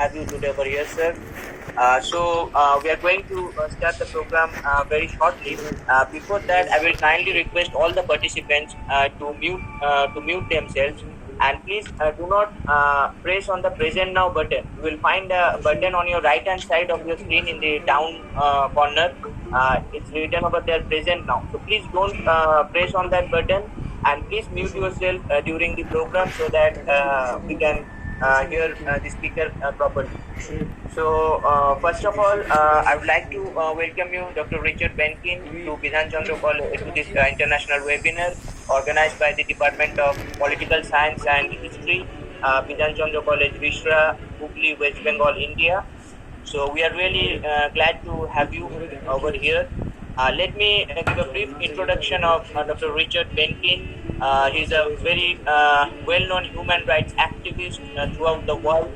have you today over here, sir. We are going to start the program very shortly. Before that, I will kindly request all the participants to mute themselves, and please do not press on the present now button. You will find a button on your right hand side of your screen in the down corner. It's written over there present now. So please don't press on that button, and please mute yourself during the program so that we can hear the speaker properly. So, first of all, I would like to welcome you, Dr. Richard Benkin, to Bidhan Chandra College, to this international webinar organized by the Department of Political Science and History, Bidhan Chandra College, Rishra, Hooghly, West Bengal, India. So, we are really glad to have you over here. Let me give a brief introduction of Dr. Richard Benkin. He's a very well-known human rights activist throughout the world.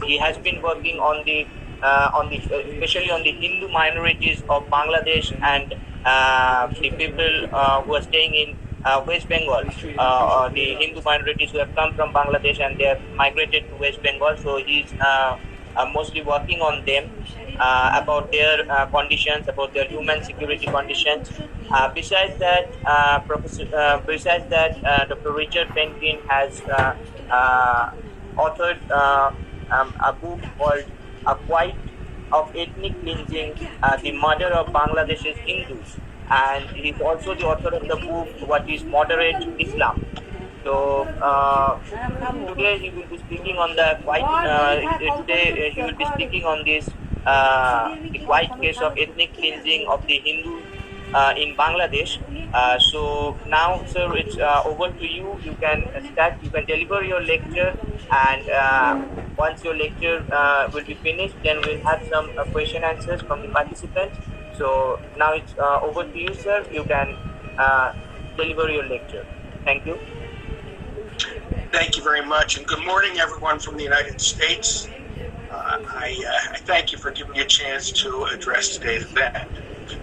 He has been working on the especially on the Hindu minorities of Bangladesh and the people who are staying in West Bengal, the Hindu minorities who have come from Bangladesh and they have migrated to West Bengal. So he's mostly working on them about their conditions, about their human security conditions. Besides that, Dr. Richard Benkin has authored a book called A Quiet of Ethnic Cleansing, the Murder of Bangladesh's Hindus. And he's also the author of the book, What is Moderate Islam? So today he will be speaking on the he will be speaking on this the quiet case of ethnic cleansing of the Hindus in Bangladesh. So now, sir, it's over to you. You can start. You can deliver your lecture, and once your lecture will be finished, then we'll have some question answers from the participants. So now it's over to you, sir. You can deliver your lecture. Thank you. Thank you very much, and good morning, everyone from the United States. I thank you for giving me a chance to address today's event.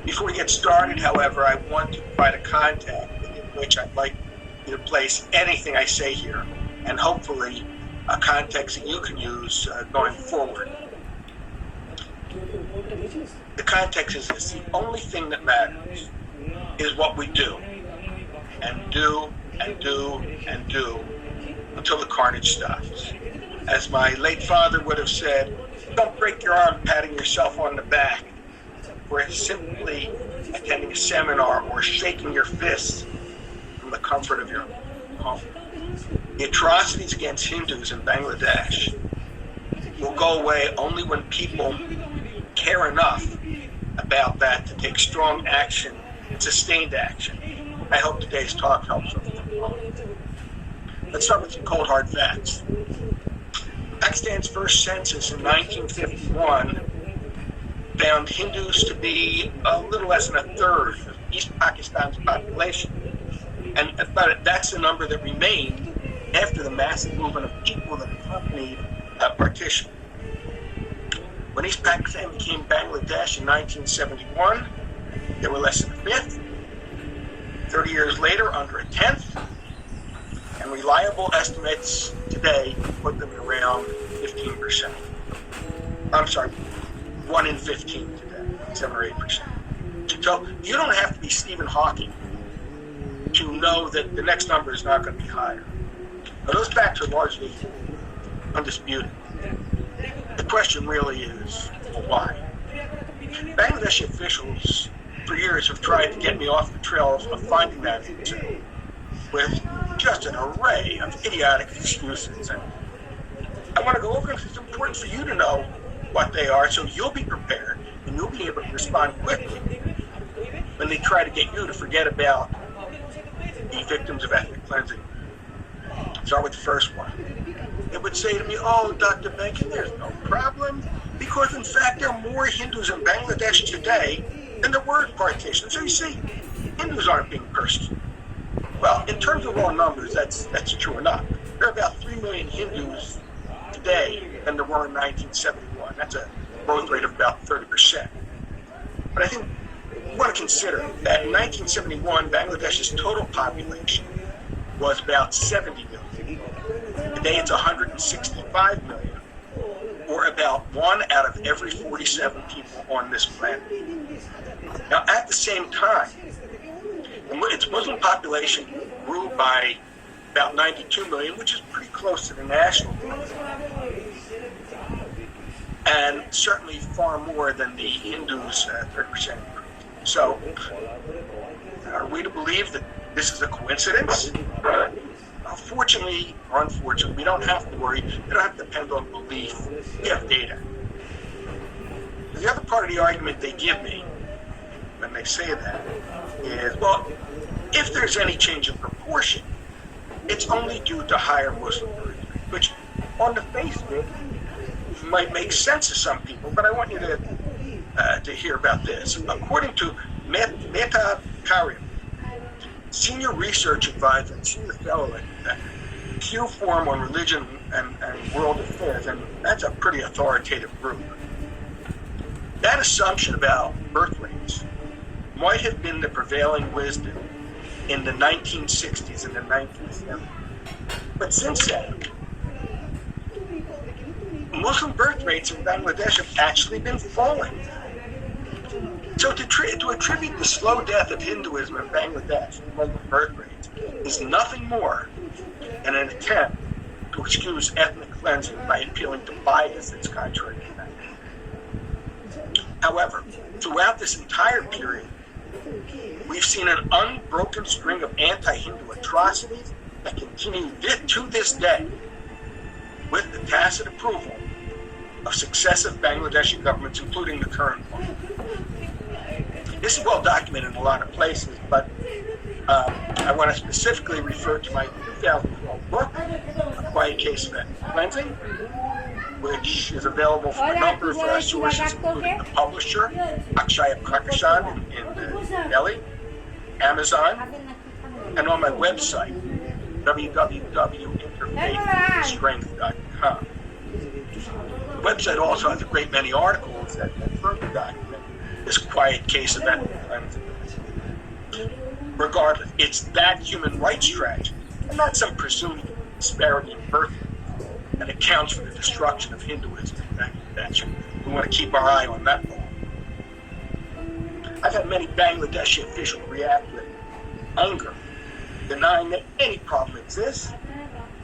Before we get started, however, I want to provide a contact in which I'd like you to place anything I say here, and hopefully a context that you can use going forward. The context is this: the only thing that matters is what we do, and do, and do, and do, until the carnage stops. As my late father would have said, don't break your arm patting yourself on the back for simply attending a seminar or shaking your fists from the comfort of your home. The atrocities against Hindus in Bangladesh will go away only when people care enough about that to take strong action and sustained action. I hope today's talk helps with that. Let's start with some cold hard facts. Pakistan's first census in 1951 found Hindus to be a little less than a third of East Pakistan's population. But that's the number that remained after the massive movement of people that accompanied partition. When East Pakistan became Bangladesh in 1971, they were less than a fifth. 30 years later, under a tenth. And reliable estimates today put them at around 15%. I'm sorry, 1 in 15 today, 7 or 8%. So you don't have to be Stephen Hawking to know that the next number is not going to be higher. Now, those facts are largely undisputed. The question really is, well, why? Bangladeshi officials for years have tried to get me off the trail of finding that answer with just an array of idiotic excuses. And I want to go over them because it's important for you to know what they are so you'll be prepared and you'll be able to respond quickly when they try to get you to forget about the victims of ethnic cleansing. Start with the first one. It would say to me, oh, Dr. Benkin, there's no problem, because in fact there are more Hindus in Bangladesh today than there were at partition. So you see, Hindus aren't being persecuted. Well, in terms of raw numbers, that's true enough. There are about 3 million Hindus today than there were in 1971. That's a growth rate of about 30%. But I think we want to consider that in 1971, Bangladesh's total population was about 70 million. Today it's 165 million. or about 1 out of every 47 people on this planet. Now, at the same time, its Muslim population grew by about 92 million, which is pretty close to the national growth, and certainly far more than the Hindus' 30% growth. So, are we to believe that this is a coincidence? Fortunately or unfortunately, we don't have to worry. We don't have to depend on belief. We have data. The other part of the argument they give me when they say that is, well, if there's any change in proportion, it's only due to higher Muslim birth rate, which on the face of it might make sense to some people, but I want you to hear about this. According to Mehtab Karim, senior research advisor and senior fellow at Q Forum on Religion and World Affairs, and that's a pretty authoritative group. That assumption about birth rates might have been the prevailing wisdom in the 1960s and the 1970s. But since then, Muslim birth rates in Bangladesh have actually been falling. So to attribute the slow death of Hinduism in Bangladesh to Muslim birth rates is nothing more than an attempt to excuse ethnic cleansing by appealing to bias that's contrary to that. However, throughout this entire period, we've seen an unbroken string of anti-Hindu atrocities that continue to this day with the tacit approval of successive Bangladeshi governments, including the current one. This is well documented in a lot of places, but I want to specifically refer to my 2012 book, A Quiet Case of Ethnic Cleansing, which is available from a number of sources, including the publisher, Akshaya Prakashan in Delhi, Amazon, and on my website, www.interfaithstrength.com. The website also has a great many articles that further document this quiet case of ethnic cleansing. Regardless, it's that human rights tragedy, and not some presumed disparity in birth that accounts for the destruction of Hinduism in Bangladesh. We want to keep our eye on that ball. I've had many Bangladeshi officials react with anger, denying that any problem exists,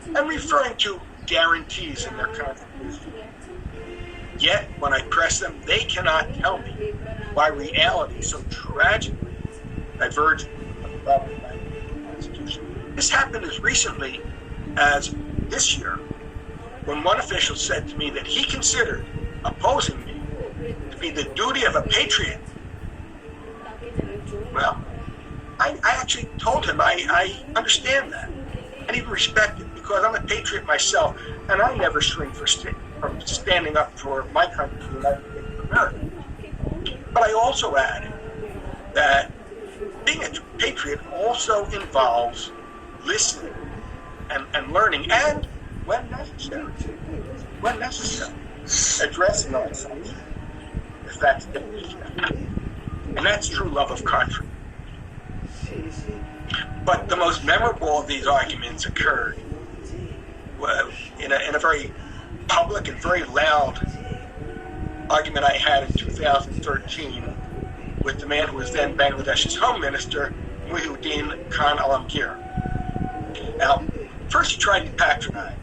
and referring to guarantees in their constitution. Yet, when I press them, they cannot tell me why reality so tragically diverges from the level of the Constitution. This happened as recently as this year, when one official said to me that he considered opposing me to be the duty of a patriot. Well, I actually told him I understand that, and even respect it, because I'm a patriot myself, and I never shrink from standing up for my country, the United States of America. But I also added that being a patriot also involves listening and learning, and when necessary, addressing our assumptions, if that's the case. And that's true love of country. But the most memorable of these arguments occurred in a very public and very loud argument I had in 2013 with the man who was then Bangladesh's Home Minister, Muhyiddin Khan Alamgir. Now, first he tried to patronize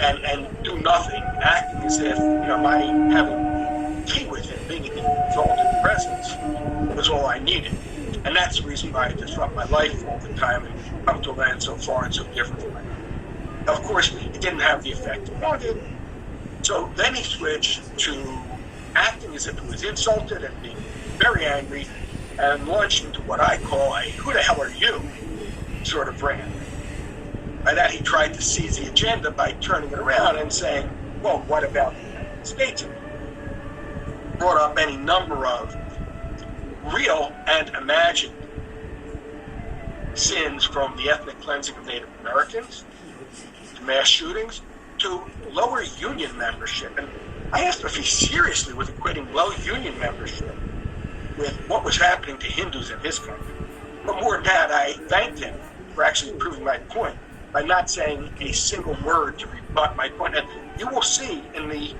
and do nothing, acting as if, my having tea with him, being in his exalted presence, was all I needed. And that's the reason why I disrupt my life all the time and come to land so far and so different from my life. Now, of course, it didn't have the effect he wanted. So then he switched to acting as if he was insulted and being very angry, and launched into what I call a "who the hell are you" sort of rant. By that, he tried to seize the agenda by turning it around and saying, well, what about the United States? Brought up any number of real and imagined sins, from the ethnic cleansing of Native Americans to mass shootings to lower union membership. And I asked him if he seriously was equating low union membership with what was happening to Hindus in his country. But more than that, I thanked him for actually proving my point by not saying a single word to But my point, and you will see in the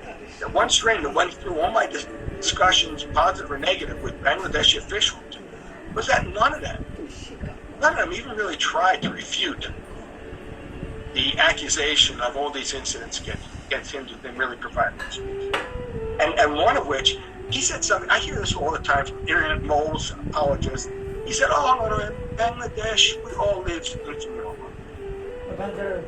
one string that went through all my discussions, positive or negative, with Bangladeshi officials, was that none of them even really tried to refute the accusation of all these incidents against Hindus. They really provided excuse. And one of which, he said something, I hear this all the time from internet moles, apologists. He said, oh, no, in Bangladesh, we all live in community.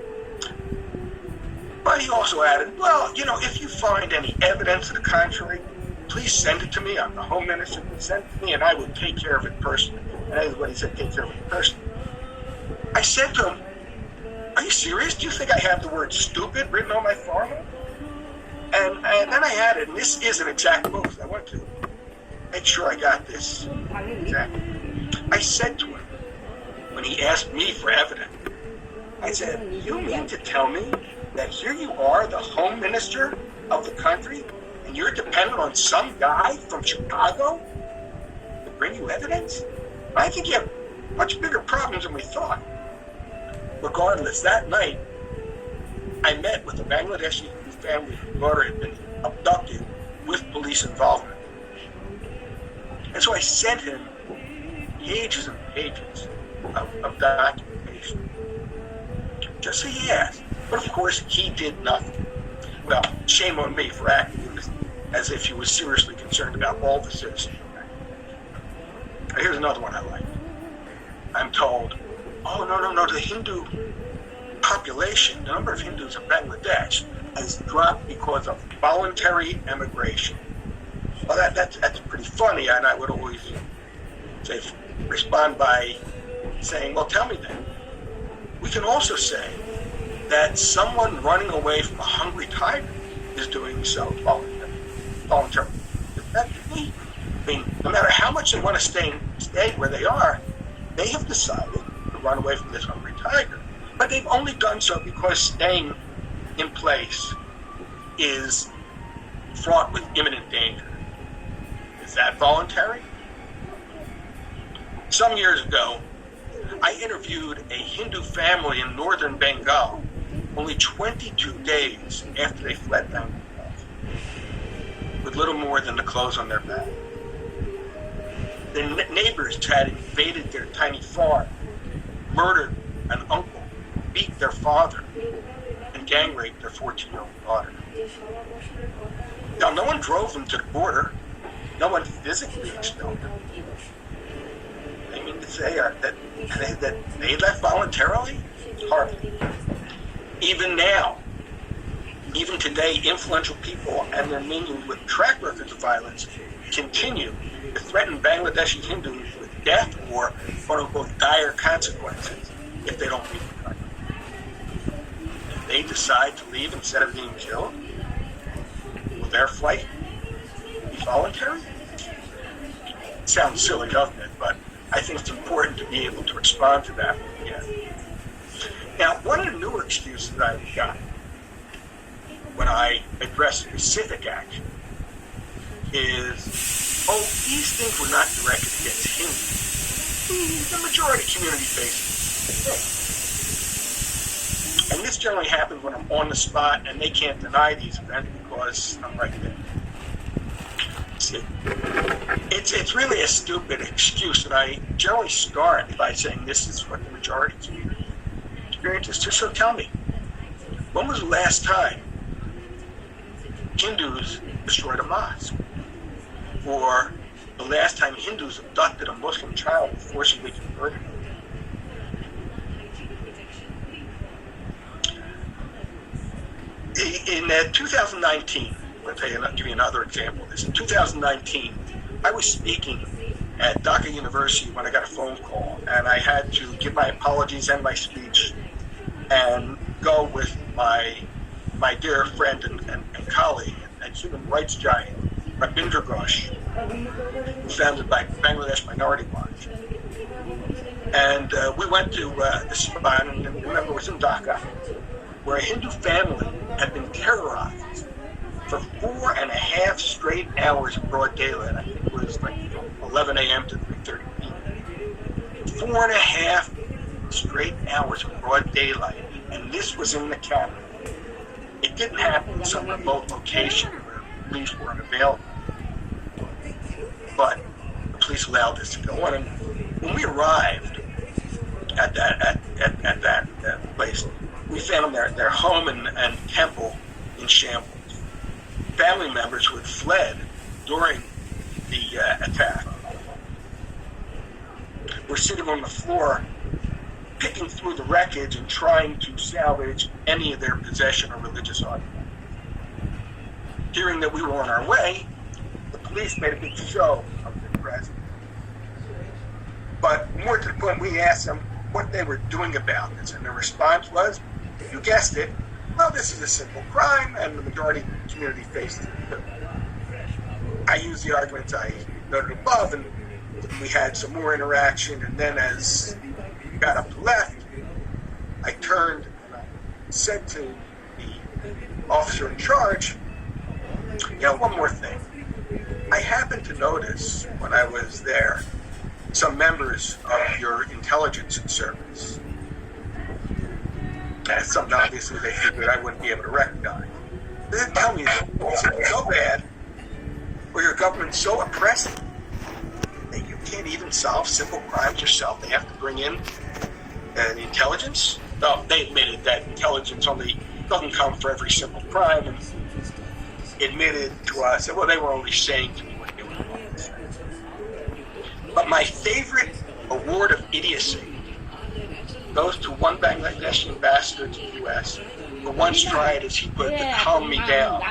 But he also added, well, if you find any evidence to the contrary, please send it to me. I'm the Home Minister. Send it to me, and I will take care of it personally. And that is what he said, take care of it personally. I said to him, are you serious? Do you think I have the word stupid written on my forehead? And then I added, and this is an exact quote, I want to make sure I got this exactly. I said to him, when he asked me for evidence, I said, you mean to tell me that here you are, the Home Minister of the country, and you're dependent on some guy from Chicago to bring you evidence? I think you have much bigger problems than we thought. Regardless, that night, I met with a Bangladeshi family whose daughter had been abducted with police involvement. And so I sent him pages and pages of documentation, just so he asked. But of course, he did nothing. Well, shame on me for acting as if he was seriously concerned about all the citizens. Here's another one I like. I'm told, oh, no, the Hindu population, the number of Hindus in Bangladesh has dropped because of voluntary emigration. Well, that's pretty funny, and I would always respond by saying, well, tell me then. We can also say that someone running away from a hungry tiger is doing so voluntarily. I mean, no matter how much they want to stay where they are, they have decided to run away from this hungry tiger. But they've only done so because staying in place is fraught with imminent danger. Is that voluntary? Some years ago, I interviewed a Hindu family in northern Bengal only 22 days after they fled Bangladesh, with little more than the clothes on their back. Their neighbors had invaded their tiny farm, murdered an uncle, beat their father, and gang raped their 14-year-old daughter. Now, no one drove them to the border. No one physically expelled them. I mean to say that they left voluntarily? Hardly. Even now, even today, influential people and their minions with track records of violence continue to threaten Bangladeshi Hindus with death or quote-unquote dire consequences if they don't leave the country. If they decide to leave instead of being killed, will their flight be voluntary? It sounds silly, doesn't it? But I think it's important to be able to respond to that. Yeah. Now, one of the newer excuses I've got when I address specific action is, oh, these things were not directed against Hindus. The majority community faces things. And this generally happens when I'm on the spot and they can't deny these events because I'm right there. See, it's really a stupid excuse, and I generally start by saying this is what the majority community experiences. So tell me, when was the last time Hindus destroyed a mosque? Or the last time Hindus abducted a Muslim child and forcibly converted him? In 2019, I'll give you another example of this. In 2019, I was speaking at Dhaka University when I got a phone call, and I had to give my apologies and my speech and go with my dear friend and colleague and human rights giant, Rabinder Ghosh, who founded by Bangladesh Minority Watch. And we went to the spot, and remember it was in Dhaka, where a Hindu family had been terrorized for 4.5 straight hours in broad daylight. I think it was like 11 a.m. to 3:30 p.m. 4.5 straight hours in broad daylight, and this was in the capital. it didn't happen in some remote location where police weren't available. But the police allowed this to go on. And when we arrived at that place, we found their home and temple in shambles. Family members who had fled during the attack were sitting on the floor, picking through the wreckage and trying to salvage any of their possession or religious artifacts. Hearing that we were on our way, the police made a big show of their presence. But more to the point, we asked them what they were doing about this, and their response was, you guessed it, well, this is a simple crime, and the majority of the community faces it. I used the arguments I noted above, and we had some more interaction, and then as we got up to the left, I turned and I said to the officer in charge, one more thing. I happened to notice when I was there some members of your intelligence service. That's something obviously they figured I wouldn't be able to recognize. They didn't tell me it's so bad, or your government's so oppressive that you can't even solve simple crimes yourself. They have to bring in the intelligence. No, they admitted that intelligence only doesn't come for every simple crime, and admitted to us that, well, they were only saying to me what they were going to say. But my favorite award of idiocy goes to one Bangladeshi ambassador to the U.S. who once tried, as he put it, to calm me down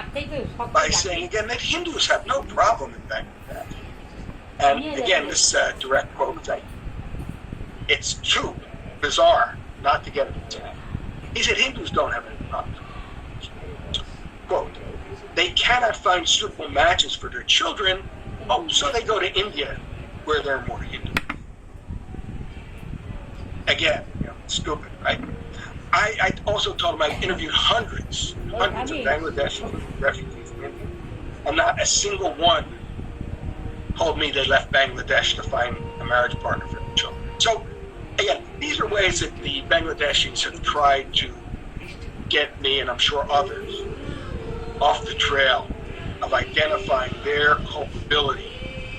by saying again that Hindus have no problem in Bangladesh. And again, this direct quote, it's too bizarre not to get an attack. He said Hindus don't have any problem. Quote, they cannot find suitable matches for their children, so they go to India where there are more Hindus. Again, stupid, right? I also told him I've interviewed hundreds of Bangladeshi refugees in India, and not a single one told me they left Bangladesh to find a marriage partner for their children. So, again, these are ways that the Bangladeshis have tried to get me, and I'm sure others, off the trail of identifying their culpability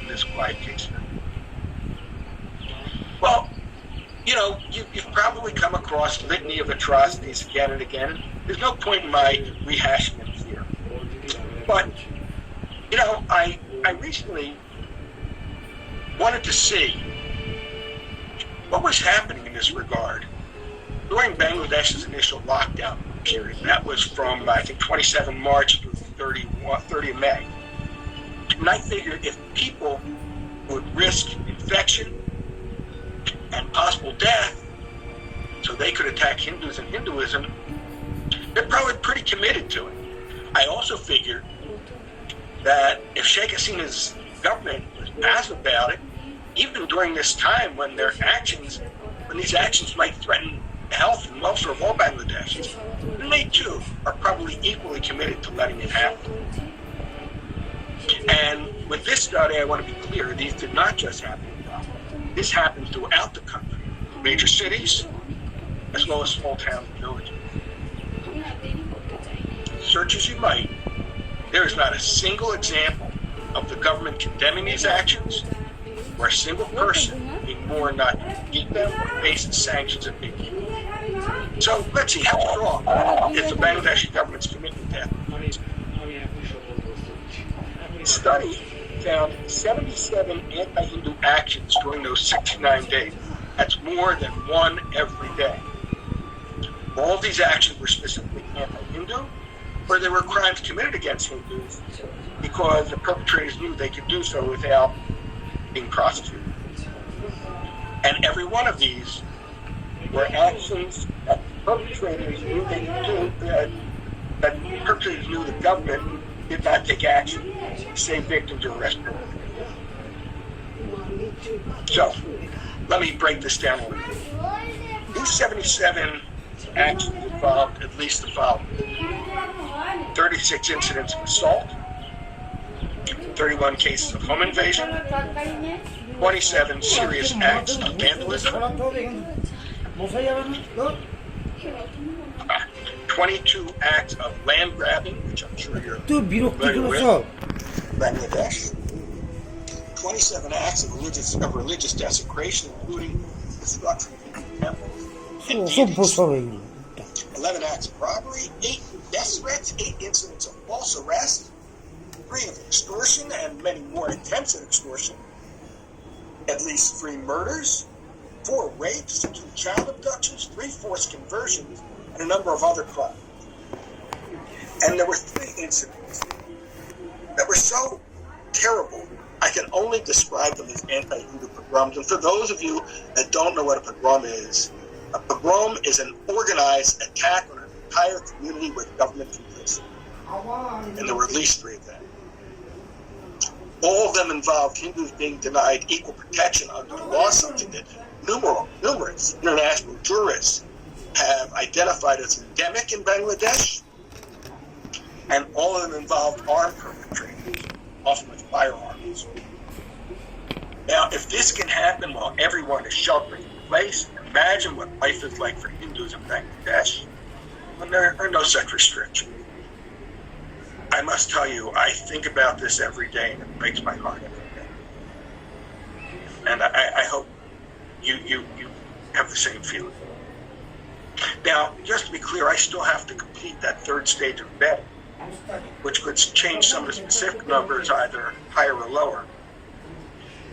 in this quiet case. Well, you've probably come across litany of atrocities again and again. There's no point in my rehashing them here. But, I recently wanted to see what was happening in this regard during Bangladesh's initial lockdown period. That was from, I think, 27 March to 30 May. And I figured if people would risk infection and possible death so they could attack Hindus and Hinduism, they're probably pretty committed to it. I also figured that if Sheikh Hasina's government was passive about it, even during this time when these actions might threaten the health and welfare of all Bangladeshis, then they too are probably equally committed to letting it happen. And with this study, I want to be clear, these did not just happen in Dhaka. This happened throughout the country, major cities, as well as small towns and villages. Search as you might, there is not a single example of the government condemning these actions, or a single person being more not to beat them or face the sanctions of big people. So let's see, how strong is the Bangladeshi government's commitment to ethics? The study found 77 anti-Hindu actions during those 69 days. That's more than one every day. All of these actions were specifically anti-Hindu, or they were crimes committed against Hindus because the perpetrators knew they could do so without being prosecuted. And every one of these were actions that perpetrators knew they could do, that perpetrators knew the government did not take action to save victims or arrest perpetrators. So, let me break this down a little bit. These 77 actions involved at least the following: 36 incidents of assault, 31 cases of home invasion, 27 serious acts of vandalism, 22 acts of land grabbing, which I'm sure you're 또 familiar with, 미륵기로서 Bangladesh. 27 acts of religious desecration, including destruction of temples and deities. 11 acts of robbery, 8 death threats, 8 incidents of false arrest, 3 of extortion, and many more attempts at extortion, at least 3 murders, 4 rapes, 2 child abductions, 3 forced conversions, and a number of other crimes. And there were 3 incidents that were so terrible, I can only describe them as anti-Hindu pogroms. And for those of you that don't know what a pogrom is an organized attack on an entire community with government complicity. And there were at least 3 of them. All of them involved Hindus being denied equal protection under the law, something that numerous international jurists have identified as endemic in Bangladesh. And all of them involved armed perpetrators, often with firearms. Now, if this can happen while everyone is sheltering in place, imagine what life is like for Hindus in Bangladesh when there are no such restrictions. I must tell you, I think about this every day, and it breaks my heart every day. And I hope you have the same feeling. Now, just to be clear, I still have to complete that 3rd stage of vetting, which could change some of the specific numbers either higher or lower.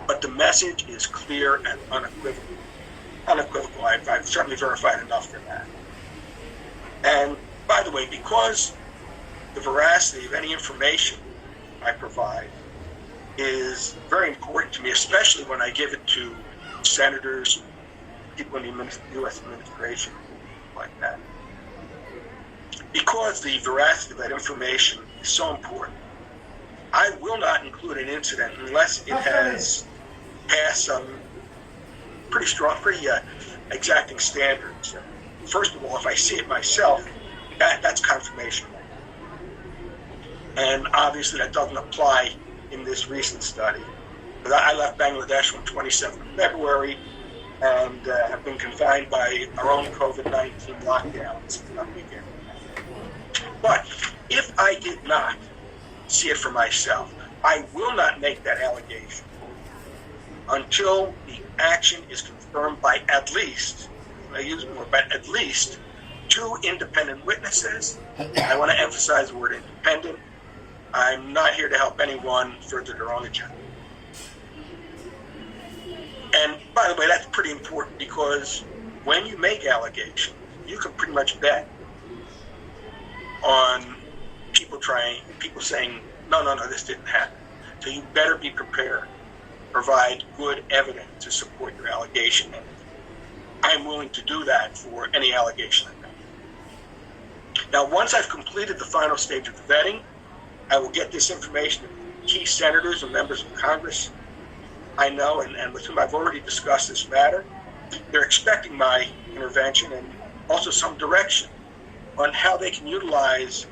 But the message is clear and unequivocal. I've certainly verified enough for that. And by the way, because the veracity of any information I provide is very important to me, especially when I give it to senators, people in the U.S. administration, like that. Because the veracity of that information is so important, I will not include an incident unless it has passed some pretty strong, exacting standards. First of all, if I see it myself, that's confirmation. And obviously that doesn't apply in this recent study. But I left Bangladesh on 27th of February and have been confined by our own COVID-19 lockdowns. But if I did not see it for myself, I will not make that allegation until the action is confirmed by at least, I use more, but at least 2 independent witnesses. I want to emphasize the word independent. I'm not here to help anyone further their own agenda. And by the way, that's pretty important because when you make allegations, you can pretty much bet on people saying, no, this didn't happen. So you better be prepared. Provide good evidence to support your allegation. And I'm willing to do that for any allegation I make. Now, once I've completed the final stage of the vetting, I will get this information to key senators and members of Congress I know and with whom I've already discussed this matter. They're expecting my intervention and also some direction on how they can utilize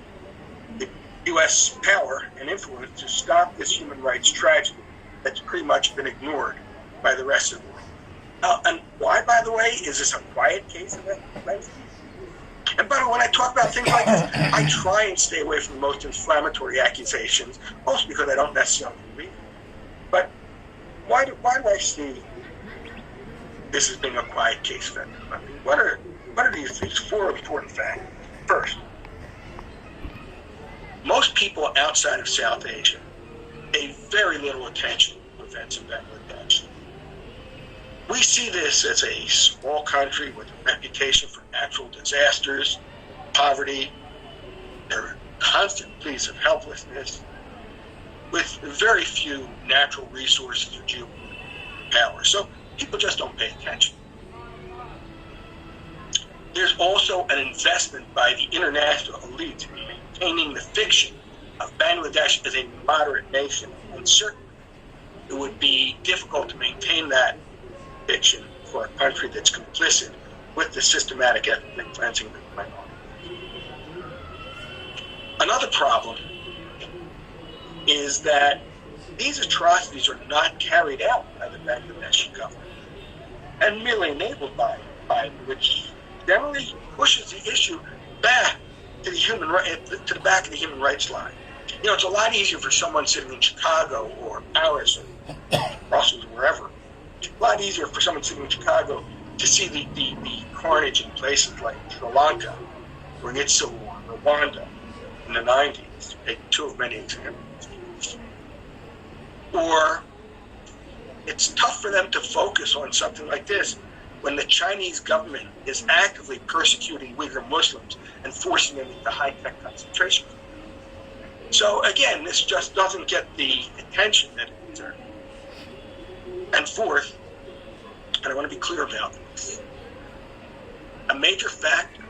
the U.S. power and influence to stop this human rights tragedy that's pretty much been ignored by the rest of the world. And why, by the way, is this a quiet case of that? And by the way, when I talk about things like this, I try and stay away from the most inflammatory accusations, mostly because I don't necessarily believe it. But why do I see this as being a quiet case of that? I mean, what are these 4 important facts? First, most people outside of South Asia pay very little attention to events in Bangladesh. We see this as a small country with a reputation for natural disasters, poverty, their constant pleas of helplessness, with very few natural resources or geopolitical power. So people just don't pay attention. There's also an investment by the international elite in maintaining the fiction of Bangladesh as a moderate nation, and certainly it would be difficult to maintain that fiction for a country that's complicit with the systematic ethnic cleansing that's going on. Another problem is that these atrocities are not carried out by the Bangladeshi government and merely enabled by which generally pushes the issue back to the back of the human rights line. You know, it's a lot easier for someone sitting in Chicago or Paris or Brussels or wherever. A lot easier for someone sitting in Chicago to see the carnage in places like Sri Lanka, during its civil war, Rwanda in the 90s, to take two of many examples. Or it's tough for them to focus on something like this when the Chinese government is actively persecuting Uyghur Muslims and forcing them into high-tech concentration camps. So again, this just doesn't get the attention that it deserves. And fourth, and I want to be clear about this, a major factor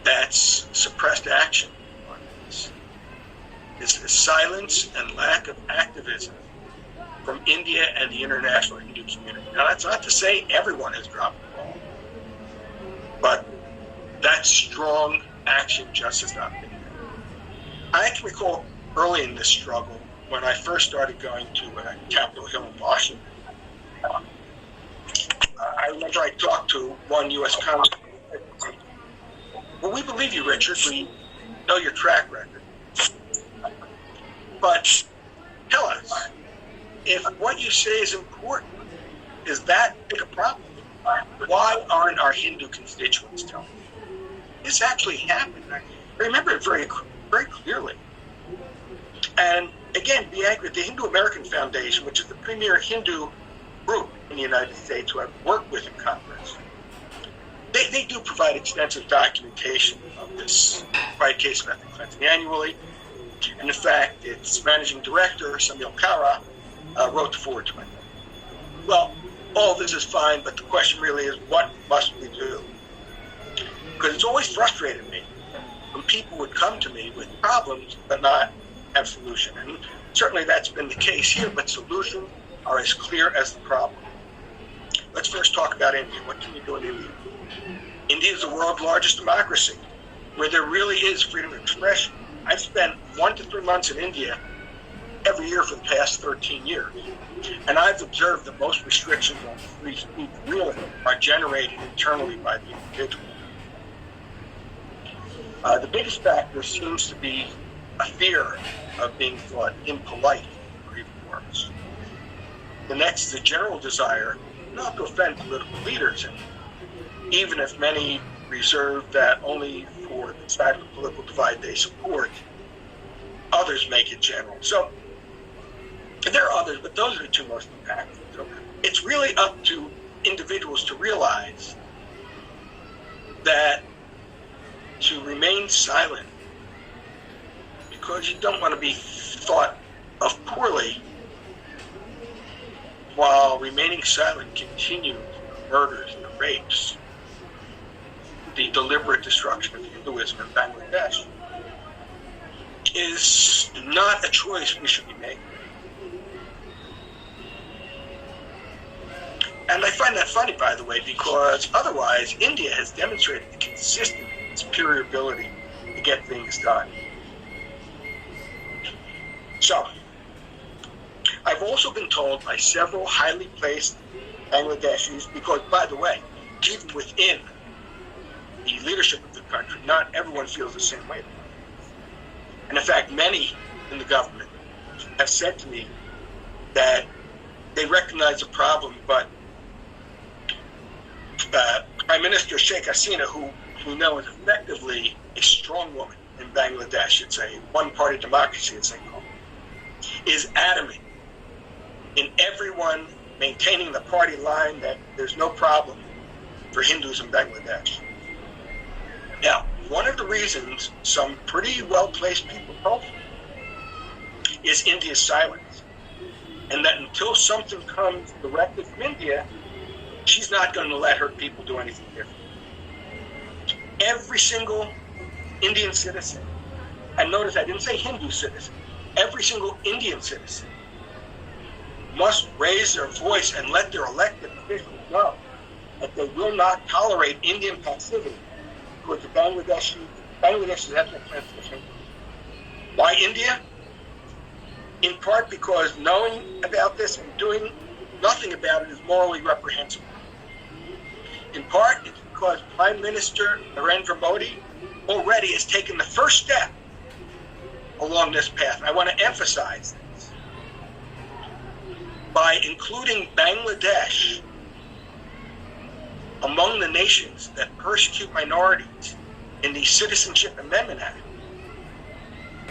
that's suppressed action on this is the silence and lack of activism from India and the international Hindu community. Now, that's not to say everyone has dropped the ball, but that strong action just has not been there. I can recall early in this struggle when I first started going to Capitol Hill in Washington. I remember I talked to one U.S. congressman. Well, we believe you, Richard. We know your track record. But tell us, if what you say is important, is that big a problem? Why aren't our Hindu constituents telling you? This actually happened. I remember it very, very clearly. And again, the Hindu American Foundation, which is the premier Hindu group in the United States who I've worked with in Congress, they do provide extensive documentation of this pride case of ethnic cleansing annually. And in fact, its managing director, Samil Kara, wrote the forward to it. Well, all this is fine, but the question really is, what must we do? Because it's always frustrated me when people would come to me with problems but not have solution. And certainly that's been the case here, but solutions are as clear as the problem. Let's first talk about India. What can you do in India? India is the world's largest democracy, where there really is freedom of expression. I've spent 1 to 3 months in India every year for the past 13 years. And I've observed that most restrictions on free speech really are generated internally by the individual. The biggest factor seems to be a fear of being thought impolite or even worse. The next is a general desire not to offend political leaders, and even if many reserve that only for the side of the political divide they support, others make it general. So there are others, but those are the two most impactful. So it's really up to individuals to realize that to remain silent because you don't want to be thought of poorly while remaining silent continues the murders, the rapes, the deliberate destruction of Hinduism in Bangladesh is not a choice we should be making. And I find that funny, by the way, because otherwise India has demonstrated a consistent superior ability to get things done. So, I've also been told by several highly placed Bangladeshis, because, by the way, even within the leadership of the country, not everyone feels the same way. And in fact, many in the government have said to me that they recognize the problem, but Prime Minister Sheikh Hasina, who we know is effectively a strong woman in Bangladesh, it's a one-party democracy, as they call it, is adamant in everyone maintaining the party line that there's no problem for Hindus in Bangladesh. Now, one of the reasons some pretty well-placed people told me is India's silence, and that until something comes directly from India, she's not going to let her people do anything different. Every single Indian citizen, and notice I didn't say Hindu citizen, every single Indian citizen must raise their voice and let their elected officials know that they will not tolerate Indian passivity towards the Bangladesh's ethnic cleansing. Why India? In part because knowing about this and doing nothing about it is morally reprehensible. In part, it's because Prime Minister Narendra Modi already has taken the first step along this path. And I want to emphasize this. By including Bangladesh among the nations that persecute minorities in the Citizenship Amendment Act,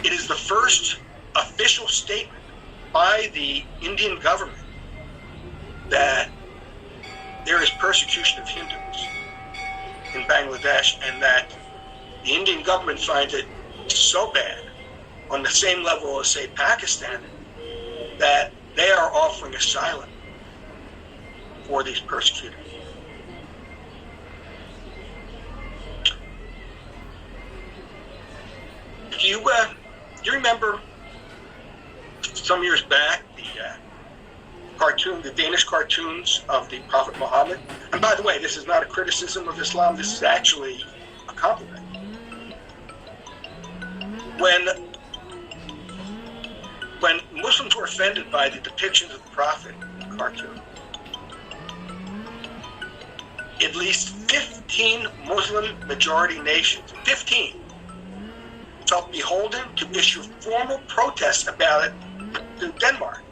it is the first official statement by the Indian government that there is persecution of Hindus in Bangladesh, and that the Indian government finds it so bad, on the same level as, say, Pakistan, that they are offering asylum for these persecutors. Do you remember some years back the Danish cartoons of the Prophet Muhammad? And by the way, this is not a criticism of Islam. This is actually a compliment. When Muslims were offended by the depictions of the Prophet in the cartoon, at least 15 Muslim majority nations, 15, felt beholden to issue formal protests about it to Denmark.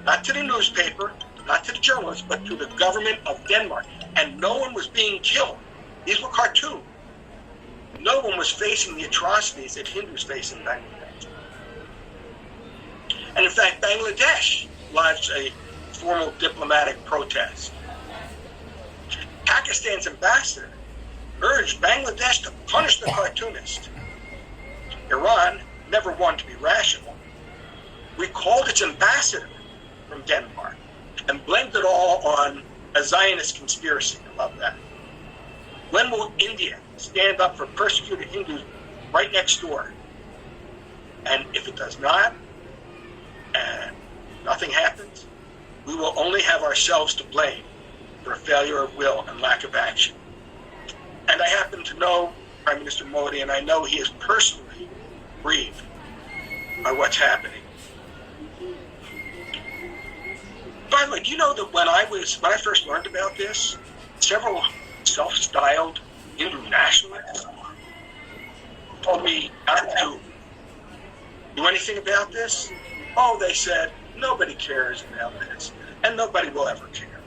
Not to the newspaper, not to the journalists, but to the government of Denmark. And no one was being killed. These were cartoons. No one was facing the atrocities that Hindus face in Bangladesh. And in fact, Bangladesh lodged a formal diplomatic protest. Pakistan's ambassador urged Bangladesh to punish the cartoonist. Iran, never one to be rational, recalled its ambassador from Denmark and blamed it all on a Zionist conspiracy. I love that. When will India stand up for persecuted Hindus right next door? And if it does not, and nothing happens, we will only have ourselves to blame for a failure of will and lack of action. And I happen to know Prime Minister Modi, and I know he is personally grieved by what's happening. By the way, do you know that when I first learned about this, several self-styled Hindu nationalists told me not to do anything about this? Oh, they said, nobody cares about this, and nobody will ever care.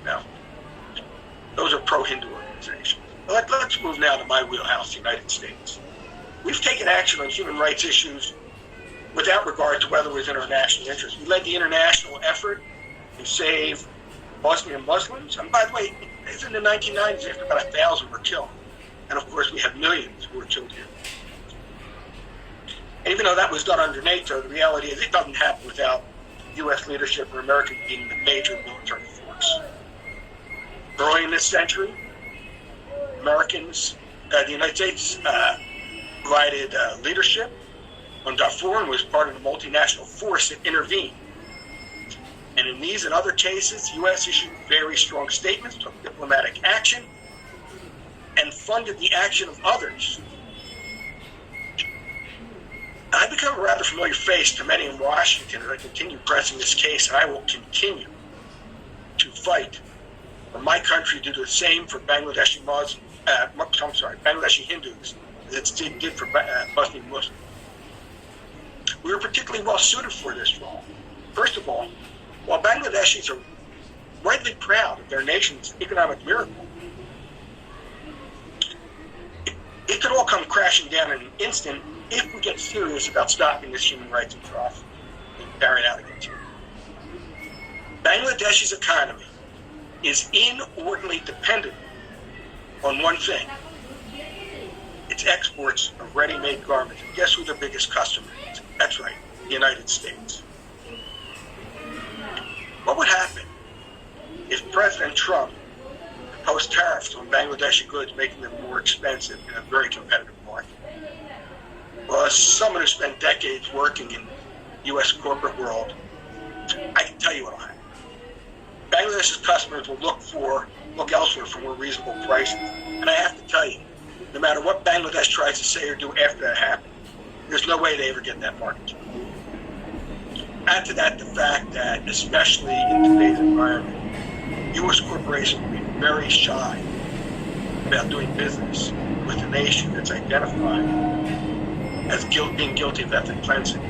Now, those are pro-Hindu organizations. Let's move now to my wheelhouse, the United States. We've taken action on human rights issues without regard to whether it was in our national interest. We led the international effort to save Bosnian Muslims. And by the way, in the 1990s, after about 1,000 were killed. And of course, we have millions who were killed here. And even though that was done under NATO, the reality is it doesn't happen without U.S. leadership or America being the major military force. Early in this century, the United States provided leadership on Darfur and was part of the multinational force that intervened. And in these and other cases, the U.S. issued very strong statements, took diplomatic action, and funded the action of others. I've become a rather familiar face to many in Washington as I continue pressing this case, and I will continue to fight for my country to do the same for Bangladeshi Hindus as it did for Bosnian Muslims. We were particularly well suited for this role. First of all, while Bangladeshis are rightly proud of their nation's economic miracle, it could all come crashing down in an instant if we get serious about stopping this human rights atrocity being carried out against you. Bangladesh's economy is inordinately dependent on one thing: its exports of ready-made garments. And guess who their biggest customer is? That's right, the United States. What would happen if President Trump imposed tariffs on Bangladeshi goods, making them more expensive in a very competitive market? Well, as someone who spent decades working in the U.S. corporate world, I can tell you what will happen. Bangladesh's customers will look elsewhere for more reasonable prices. And I have to tell you, no matter what Bangladesh tries to say or do after that happens, there's no way they ever get that market. Add to that the fact that, especially in today's environment, U.S. corporations will be very shy about doing business with a nation that's identified as being guilty of ethnic cleansing.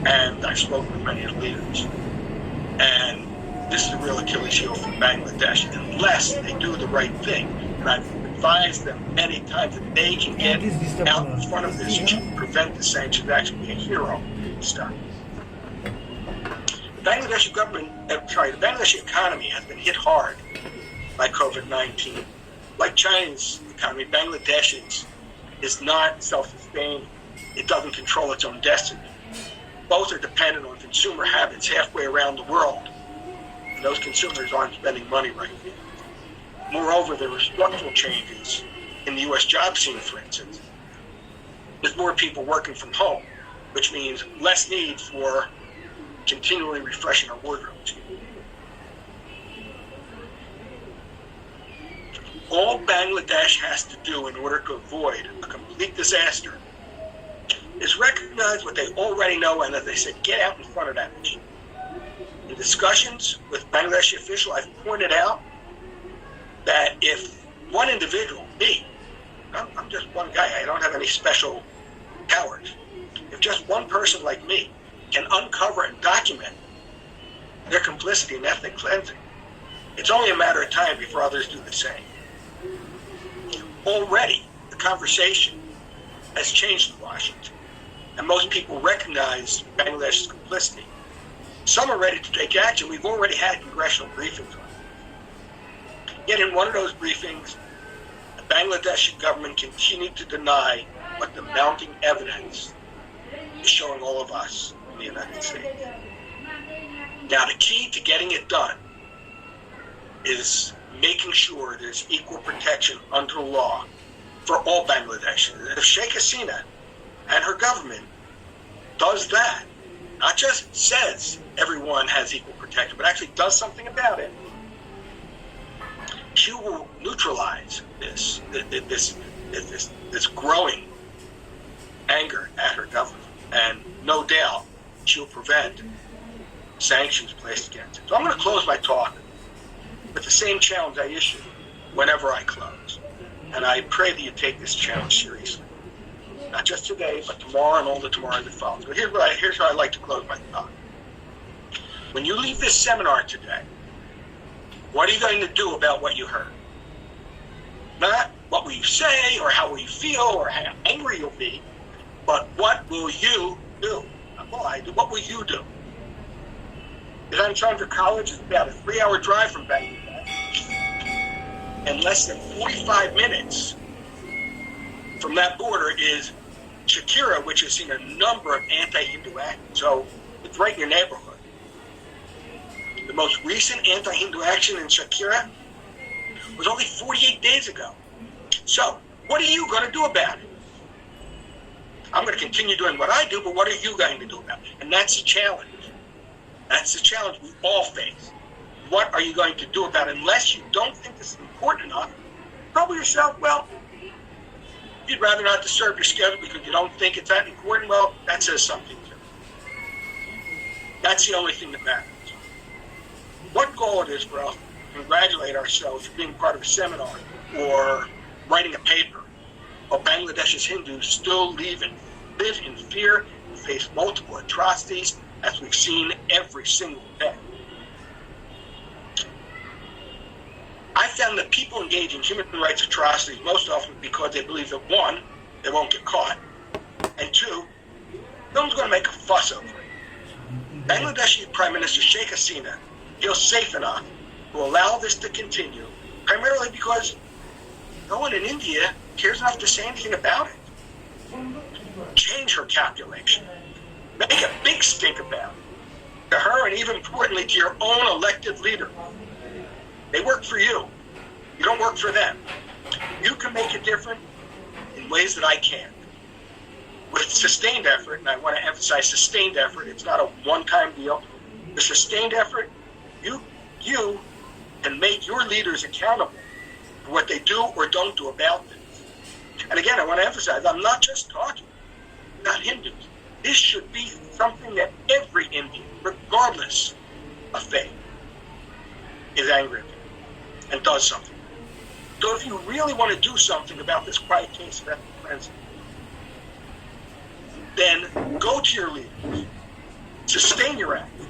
And I've spoken with many of the leaders. And this is a real Achilles heel for Bangladesh unless they do the right thing. And I've advised them many times that they can get out in front of this to prevent the sanctions, actually be a hero stuff. The Bangladeshi the Bangladeshi economy has been hit hard by COVID-19. Like China's economy, Bangladesh's is not self-sustained. It doesn't control its own destiny. Both are dependent on consumer habits halfway around the world. And those consumers aren't spending money right now. Moreover, there are structural changes in the U.S. job scene, for instance. There's more people working from home, which means less need for continually refreshing our wardrobes. All Bangladesh has to do in order to avoid a complete disaster is recognize what they already know and, as they said, get out in front of that issue. In discussions with Bangladeshi officials, I've pointed out that if one individual, me, I'm just one guy, I don't have any special powers. If just one person like me can uncover and document their complicity in ethnic cleansing, it's only a matter of time before others do the same. Already, the conversation has changed in Washington, and most people recognize Bangladesh's complicity. Some are ready to take action. We've already had congressional briefings on it. Yet in one of those briefings, the Bangladeshi government continued to deny what the mounting evidence is showing all of us in the United States. Now, the key to getting it done is making sure there's equal protection under the law for all Bangladeshis. If Sheikh Hasina and her government does that, not just says everyone has equal protection, but actually does something about it, she will neutralize this growing anger at her government, and no doubt she'll prevent sanctions placed against it. So I'm going to close my talk with the same challenge I issue whenever I close. And I pray that you take this challenge seriously. Not just today, but tomorrow and all the tomorrow that follows. But here's how I like to close my talk. When you leave this seminar today, what are you going to do about what you heard? Not what will you say, or how will you feel, or how angry you'll be, but what will you do? What will you do? Vivekananda Chandra College is about a 3-hour drive from Bangladesh, and less than 45 minutes from that border is Shakira, which has seen a number of anti-Hindu actions. So it's right in your neighborhood. The most recent anti-Hindu action in Shakira was only 48 days ago. So what are you going to do about it? I'm going to continue doing what I do, but what are you going to do about it? And that's the challenge. That's the challenge we all face. What are you going to do about it? Unless you don't think this is important enough, probably yourself, well, you'd rather not disturb your schedule because you don't think it's that important. Well, that says something too. That's the only thing that matters. What goal it is for us to congratulate ourselves for being part of a seminar or writing a paper, while Bangladesh's Hindus still live in fear and face multiple atrocities, as we've seen every single day. I found that people engage in human rights atrocities most often because they believe that, one, they won't get caught, and two, no one's going to make a fuss over it. Bangladeshi Prime Minister Sheikh Hasina feels safe enough to allow this to continue, primarily because no one in India cares enough to say anything about it. Change her calculation. Make a big stink about it. To her, and even importantly, to your own elected leader. They work for you. You don't work for them. You can make a difference in ways that I can't. With sustained effort, and I want to emphasize sustained effort, it's not a one-time deal. The sustained effort, you can make your leaders accountable for what they do or don't do about this. And again, I want to emphasize, I'm not just talking about Hindus. This should be something that every Indian, regardless of faith, is angry about and does something. So if you really want to do something about this quiet case of ethnic cleansing, then go to your leaders, sustain your action,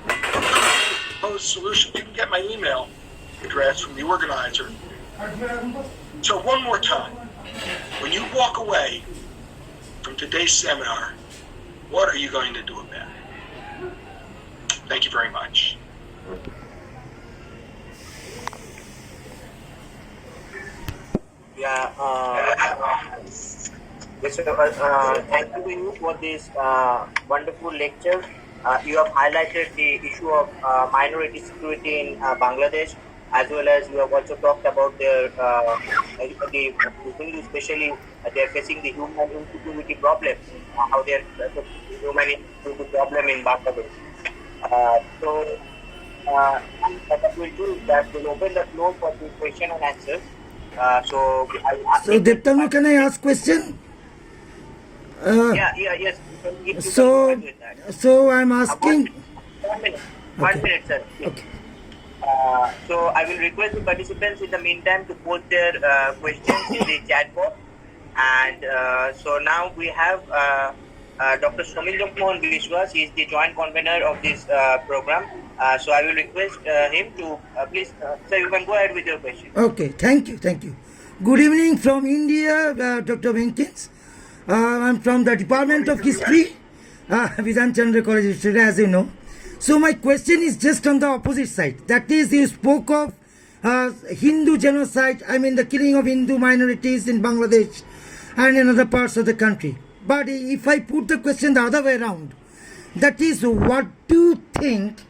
propose solutions. You can get my email address from the organizer. So one more time, when you walk away from today's seminar, what are you going to do about it? Thank you very much. Yeah. Yes, sir. Thank you to you for this wonderful lecture. You have highlighted the issue of minority security in Bangladesh, as well as you have also talked about the Hindus, especially they are facing the human insecurity problem, how they are facing the human insecurity problem in Bangladesh. What we'll do is that we'll open the floor for the question and answers. So Diptanu, can I ask question? Yes. You can go ahead with that. So I'm asking. 1 minute. 1 minute, sir. Okay. So I will request the participants in the meantime to post their questions in the chat box. And so now we have Dr. Somindra Mohan Vishwas. He is the joint convener of this program. So I will request him to please, sir, you can go ahead with your question. Okay, thank you. Good evening from India, Dr. Venkins. I'm from the Department of History, Vidhan Chandra College, History, as you know. So my question is just on the opposite side. That is, you spoke of Hindu genocide, I mean the killing of Hindu minorities in Bangladesh and in other parts of the country. But if I put the question the other way around, that is, what do you think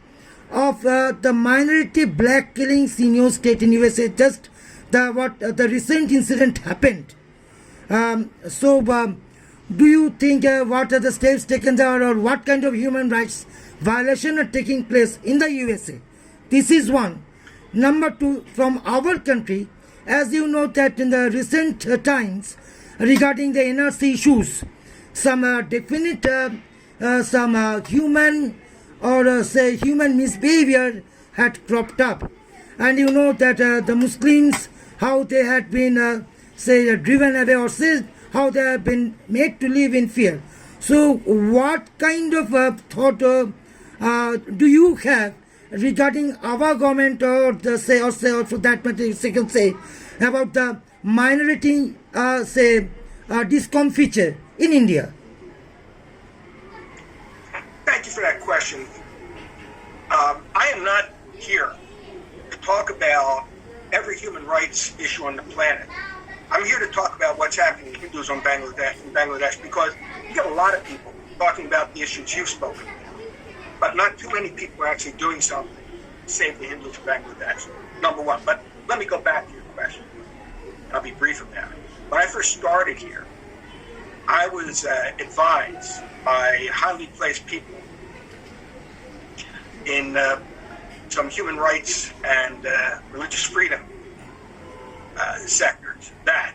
of the minority black killings in your state in USA? Just the recent incident happened. Do you think what are the steps taken there, or what kind of human rights violation are taking place in the USA? This is one. Number two, from our country, as you know that in the recent times regarding the NRC issues, some definite human or say human misbehavior had cropped up, and you know that the Muslims, how they had been driven away, or say how they have been made to live in fear. So what kind of thought do you have regarding our government, or for that matter you can say about the minority discomfiture in India? Thank you for that question. I am not here to talk about every human rights issue on the planet. I'm here to talk about what's happening to Hindus in Bangladesh, because you get a lot of people talking about the issues you've spoken about, but not too many people are actually doing something to save the Hindus in Bangladesh, number one. But let me go back to your question, and I'll be brief about it. When I first started here, I was advised by highly placed people in some human rights and religious freedom sectors that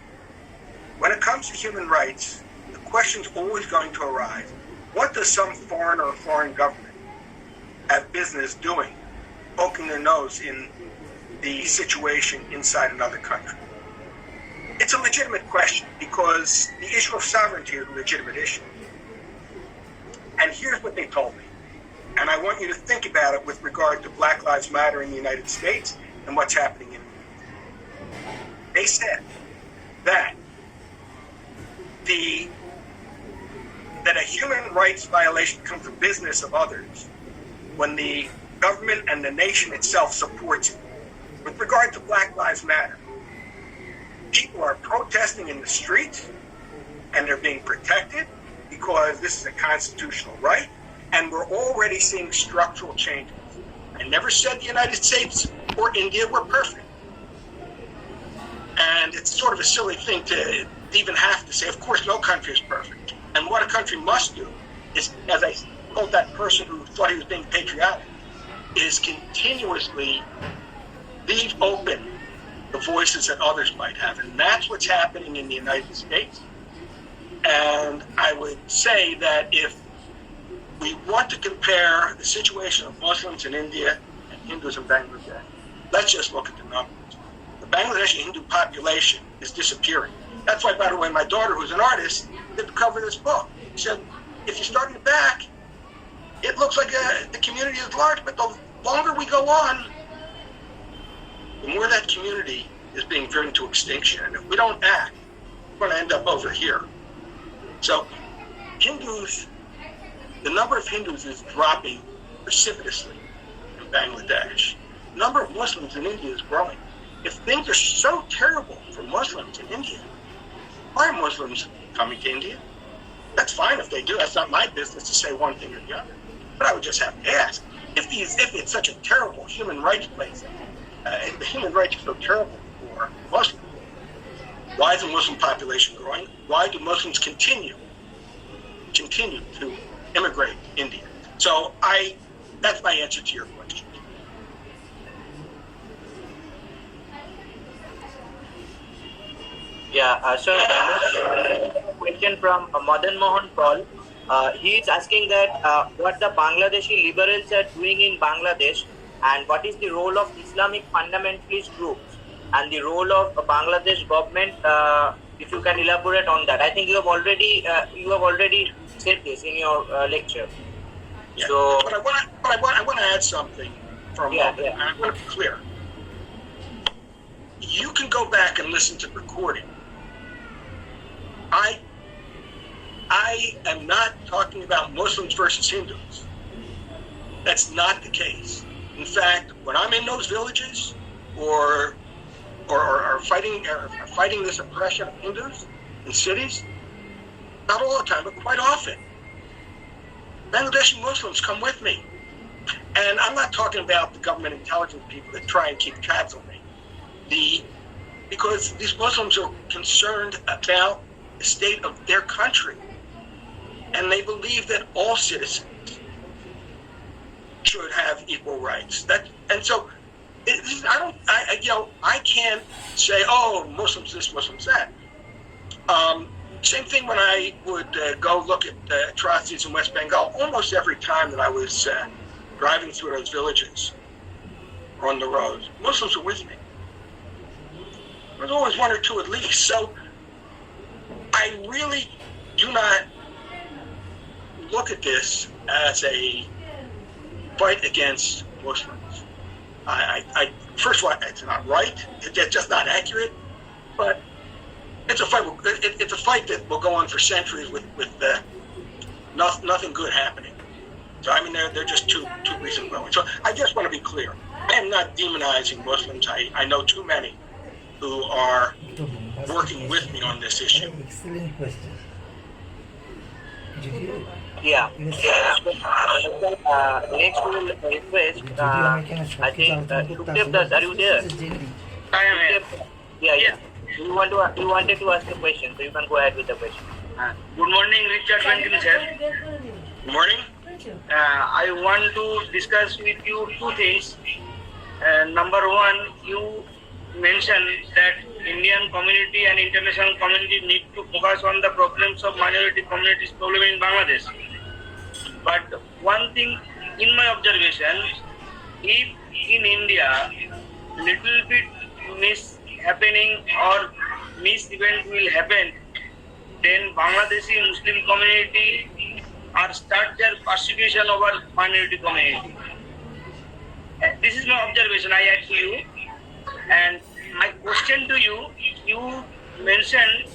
when it comes to human rights, the question's always going to arise: what does some foreign or foreign government have business doing, poking their nose in the situation inside another country? It's a legitimate question, because the issue of sovereignty is a legitimate issue. And here's what they told me, and I want you to think about it with regard to Black Lives Matter in the United States and what's happening in India. They said that a human rights violation becomes the business of others when the government and the nation itself supports it. With regard to Black Lives Matter, people are protesting in the streets, and they're being protected because this is a constitutional right, and we're already seeing structural changes. I never said the United States or India were perfect. And it's sort of a silly thing to even have to say. Of course, no country is perfect. And what a country must do is, as I told that person who thought he was being patriotic, is continuously leave open the voices that others might have. And that's what's happening in the United States. And I would say that if we want to compare the situation of Muslims in India and Hindus in Bangladesh, let's just look at the numbers. The Bangladeshi Hindu population is disappearing. That's why, by the way, my daughter, who's an artist, did the cover of this book. She said, if you start in the back, it looks like the community is large, but the longer we go on, the more that community is being driven to extinction. And if we don't act, we're going to end up over here. So Hindus, the number of Hindus is dropping precipitously in Bangladesh. The number of Muslims in India is growing. If things are so terrible for Muslims in India, why are Muslims coming to India? That's fine if they do. That's not my business to say one thing or the other. But I would just have to ask, if it's such a terrible human rights place, and the human rights are so terrible for Muslims, why is the Muslim population growing? Why do Muslims continue to immigrate to India? So that's my answer to your question. Yeah, so question from Madan Mohan Paul. He is asking that what the Bangladeshi liberals are doing in Bangladesh, and what is the role of Islamic fundamentalist groups and the role of Bangladesh government. If you can elaborate on that, I think you have already said this in your lecture. Yeah. So, but I want to add something for a moment. Yeah. I want to be clear. You can go back and listen to the recording. I am not talking about Muslims versus Hindus. That's not the case. In fact, when I'm in those villages or fighting this oppression of Hindus in cities, not all the time, but quite often, Bangladeshi Muslims come with me. And I'm not talking about the government intelligence people that try and keep tabs on me. Because these Muslims are concerned about the state of their country. And they believe that all citizens should have equal rights. I can't say, oh, Muslims this, Muslims that. Same thing when I would go look at atrocities in West Bengal. Almost every time that I was driving through those villages or on the roads, Muslims were with me. There was always one or two at least. So I really do not look at this as a fight against Muslims. First of all, it's not right. It's just not accurate. But it's a fight. It's a fight that will go on for centuries with nothing good happening. So I mean, they're just too recent growing. So I just want to be clear. I am not demonizing Muslims. I know too many who are working with me on this issue. Excellent question. yeah. Next we will request, I think, Sukhdev Das, are you there? I am here. Yeah. You wanted to ask a question, so you can go ahead with the question. Good morning, Richard Benkin, sir. Good morning. I want to discuss with you two things. Number one, you mentioned that Indian community and international community need to focus on the problems of minority communities problem in Bangladesh. But one thing in my observation, if in India little bit mishappening or mis-event will happen, then Bangladeshi Muslim community are start their persecution over minority community. This is my observation I add to you. And my question to you, you mentioned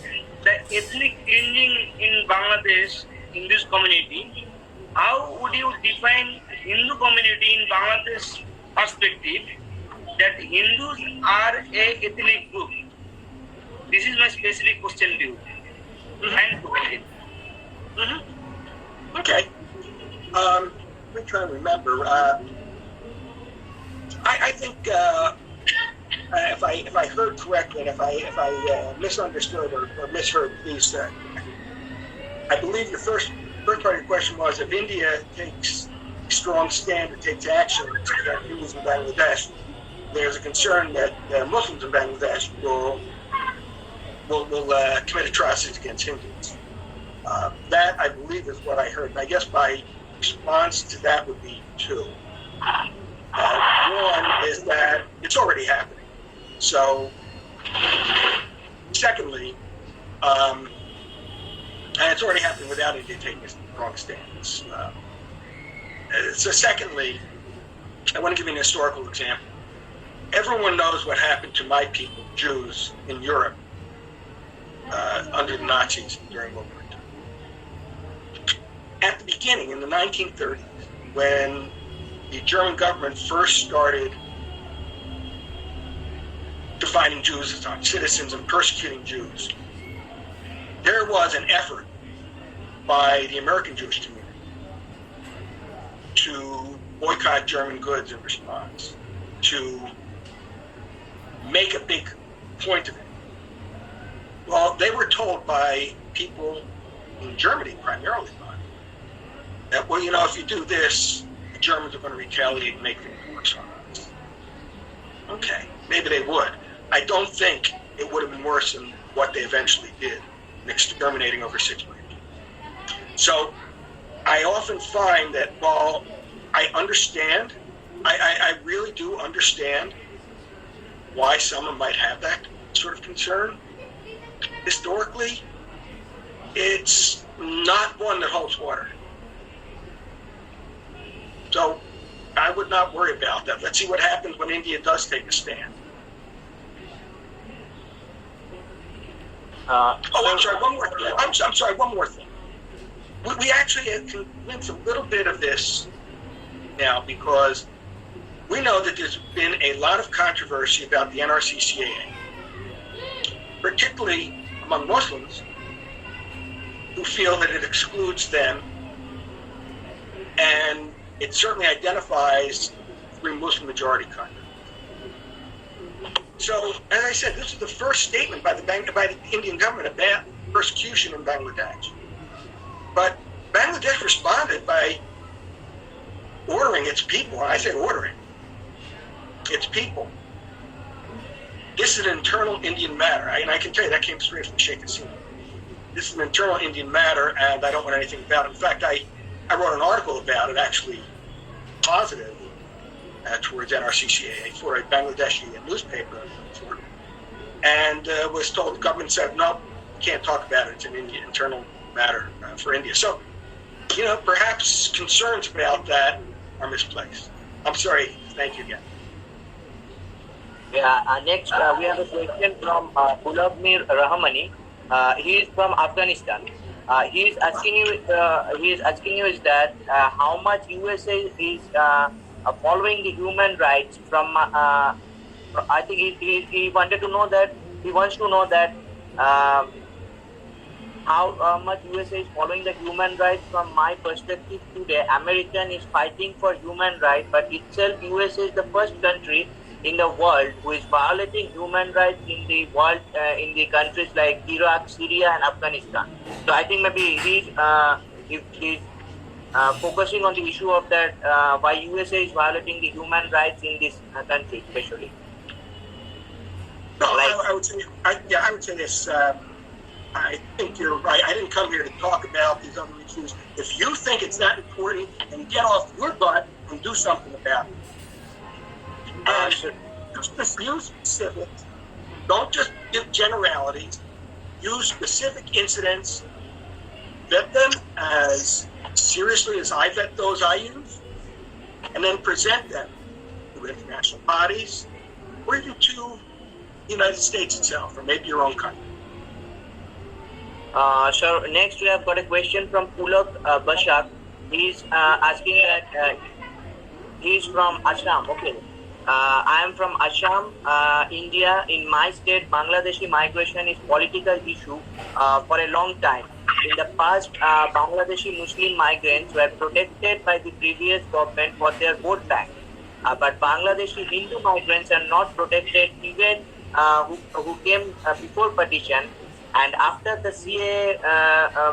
the ethnic cleansing in Bangladesh in this community. How would you define Hindu community in Bangladesh perspective that Hindus are a ethnic group? This is my specific question to you. And Okay. Let me try and remember. I think if I heard correctly, and if I misunderstood or misheard, please. I believe your first part of your question was if India takes a strong stand or takes action to protect Hindus in Bangladesh, there's a concern that Muslims in Bangladesh will commit atrocities against Hindus. That, I believe, is what I heard. And I guess my response to that would be two. One is that it's already happening. So Secondly, and it's already happened without India taking a strong stance. So secondly, I want to give you an historical example. Everyone knows what happened to my people, Jews, in Europe under the Nazis during World War II. At the beginning, in the 1930s, when the German government first started defining Jews as non-citizens and persecuting Jews, there was an effort by the American Jewish community to boycott German goods in response, to make a big point of it. Well, they were told by people in Germany, primarily, that, well, if you do this, the Germans are going to retaliate and make things worse on us. Okay, maybe they would. I don't think it would have been worse than what they eventually did, in exterminating over 6 million people. So I often find that while I understand, I really do understand why someone might have that sort of concern, historically, it's not one that holds water. So I would not worry about that. Let's see what happens when India does take a stand. I'm sorry, one more thing. I'm sorry, one more thing. We actually can glimpse a little bit of this now, because we know that there's been a lot of controversy about the NRCCAA, particularly among Muslims who feel that it excludes them, and it certainly identifies 3 Muslim majority countries. So, as I said, this is the first statement by the Indian government about persecution in Bangladesh. But Bangladesh responded by ordering its people, and I say ordering, its people. This is an internal Indian matter, and I can tell you that came straight from Sheikh Hasina. This is an internal Indian matter, and I don't want anything about it. In fact, I wrote an article about it, actually positive, towards NRCCAA for a Bangladeshi newspaper, and was told, the government said, no, we can't talk about it. It's an internal matter for India. So, perhaps concerns about that are misplaced. I'm sorry. Thank you again. Yeah. Next, we have a question from Gulabmir Rahmani. He is from Afghanistan. He is asking you is that how much USA is following the human rights from. I think he wanted to know that he wants to know that how much USA is following the human rights. From my perspective today, American is fighting for human rights, but itself USA is the first country in the world who is violating human rights in the world, in the countries like Iraq, Syria, and Afghanistan. So I think maybe he's focusing on the issue of that why USA is violating the human rights in this country, especially. No, I would say this. I think you're right. I didn't come here to talk about these other issues. If you think it's that important, then get off your butt and do something about it. And just use specifics. Don't just give generalities. Use specific incidents. Vet them as seriously as I vet those I use, and then present them to international bodies, or even to the United States itself, or maybe your own country. So next we have got a question from Pulak Bashak. He's asking that he's from Assam. Okay. I am from Assam, India. In my state, Bangladeshi migration is political issue for a long time. In the past, Bangladeshi Muslim migrants were protected by the previous government for their vote bank. But Bangladeshi Hindu migrants are not protected, even who came before partition. And after the CA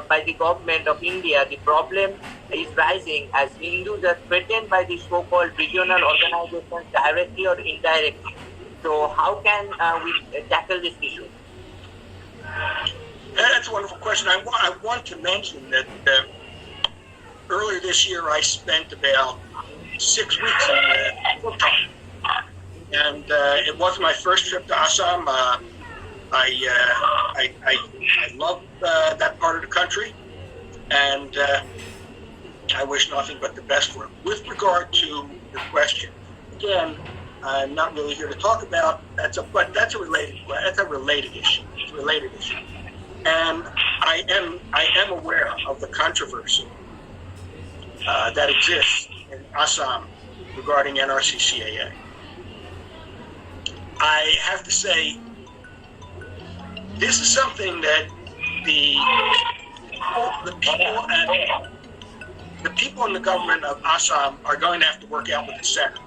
by the government of India, the problem is rising as Hindus are threatened by the so-called regional organizations directly or indirectly. So how can we tackle this issue? That's a wonderful question. I want to mention that earlier this year I spent about 6 weeks in Bhutan. And it wasn't my first trip to Assam. I love that part of the country, and I wish nothing but the best for it. With regard to the question, again, I'm not really here to talk about that's a related issue. It's a related issue, and I am aware of the controversy that exists in Assam regarding NRC-CAA. I have to say, this is something that the people in the government of Assam are going to have to work out with the center,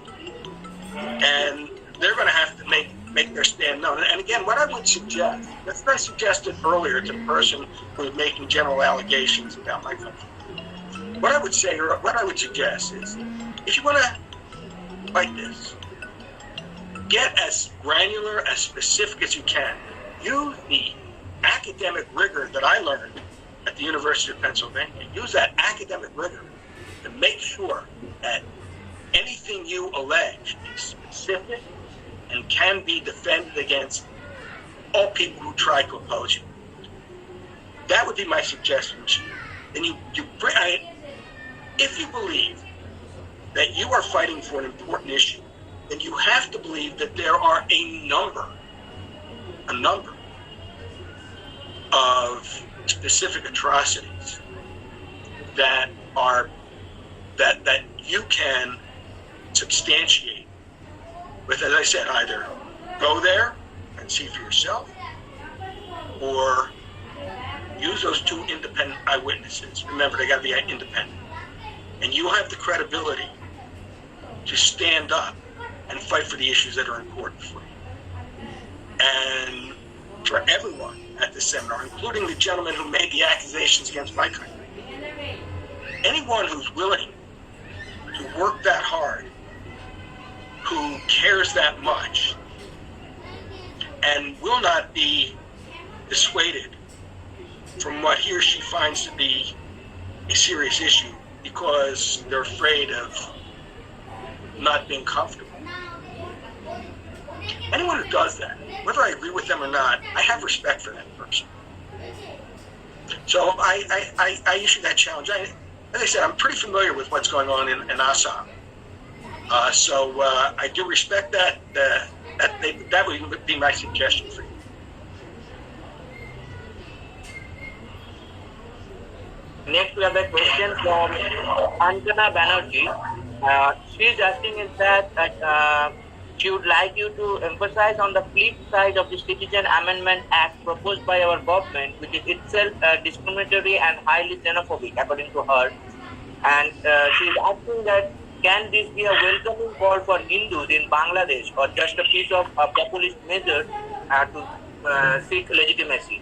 and they're going to have to make their stand known. And again, what I would suggest, that's what I suggested earlier to the person who was making general allegations about my country. What I would say, or what I would suggest is, if you want to fight this, get as granular, as specific as you can. Use the academic rigor that I learned at the University of Pennsylvania. Use that academic rigor to make sure that anything you allege is specific and can be defended against all people who try to oppose you. That would be my suggestion to you. Then if you believe that you are fighting for an important issue, then you have to believe that there are a number of specific atrocities that you can substantiate with, as I said, either go there and see for yourself, or use those two independent eyewitnesses. Remember, they got to be independent. And you have the credibility to stand up and fight for the issues that are important for you. And for everyone at the seminar, including the gentleman who made the accusations against my country, anyone who's willing to work that hard, who cares that much, and will not be dissuaded from what he or she finds to be a serious issue because they're afraid of not being comfortable. Anyone who does that, whether I agree with them or not, I have respect for that person. So I issue that challenge. As I said, I'm pretty familiar with what's going on in Assam. So I do respect that. That would be my suggestion for you. Next, we have a question from Anjana Banerjee. She is asking is that she would like you to emphasize on the flip side of the Citizen Amendment Act proposed by our government, which is itself discriminatory and highly xenophobic, according to her. And she is asking that, can this be a welcoming call for Hindus in Bangladesh, or just a piece of a populist measure to seek legitimacy?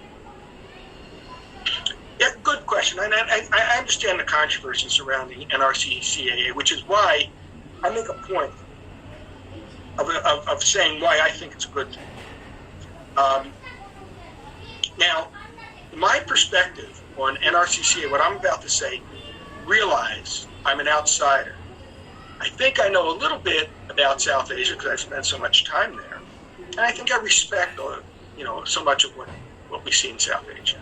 Yeah, good question. And I understand the controversy surrounding NRC-CAA, which is why I make a point of saying why I think it's a good thing. Now, my perspective on NRC-CAA, what I'm about to say, realize I'm an outsider. I think I know a little bit about South Asia because I've spent so much time there, and I think I respect, so much of what we see in South Asia.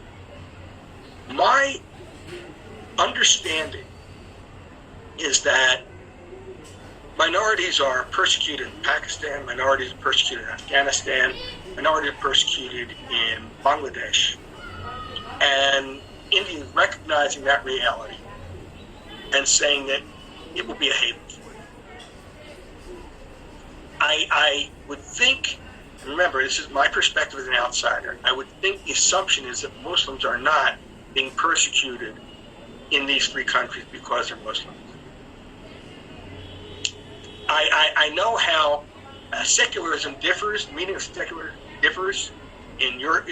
My understanding is that minorities are persecuted in Pakistan, minorities are persecuted in Afghanistan, minorities are persecuted in Bangladesh, and India is recognizing that reality and saying that it will be a haven for it. I would think, remember, this is my perspective as an outsider, I would think the assumption is that Muslims are not being persecuted in these three countries because they're Muslims. I know how secularism differs, the meaning of secular differs in your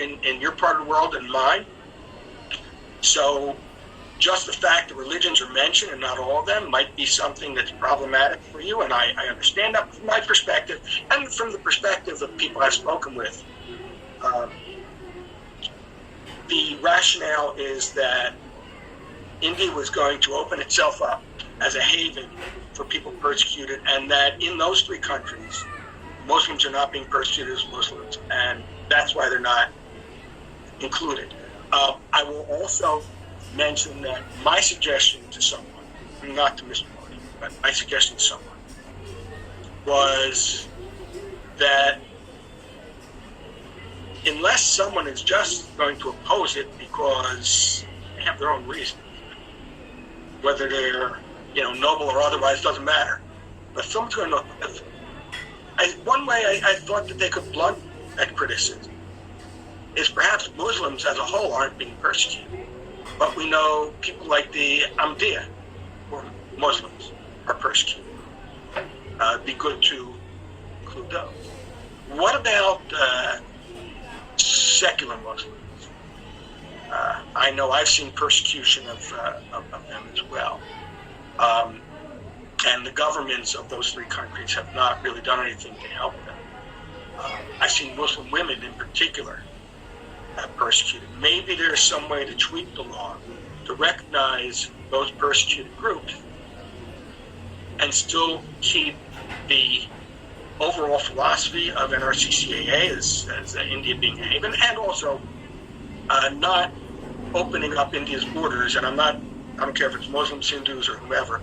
part of the world and mine. So just the fact that religions are mentioned and not all of them might be something that's problematic for you, and I understand that from my perspective and from the perspective of people I've spoken with. The rationale is that India was going to open itself up as a haven for people persecuted, and that in those three countries, Muslims are not being persecuted as Muslims, and That's why they're not included. I will also mention that my suggestion to someone, not to Mr. Martin, but my suggestion to someone was that unless someone is just going to oppose it because they have their own reasons, whether they're noble or otherwise, doesn't matter. But someone's going to. One way I thought that they could blunt that criticism is perhaps Muslims as a whole aren't being persecuted, but we know people like the Ahmadiyya, or Muslims, are persecuted. It'd be good to include those. What about secular Muslims? I know I've seen persecution of them as well. And the governments of those three countries have not really done anything to help them. I've seen Muslim women in particular persecuted. Maybe there's some way to tweak the law to recognize those persecuted groups and still keep the overall philosophy of NRCCAA as India being a haven, and also not opening up India's borders. And I don't care if it's Muslims, Hindus, or whoever,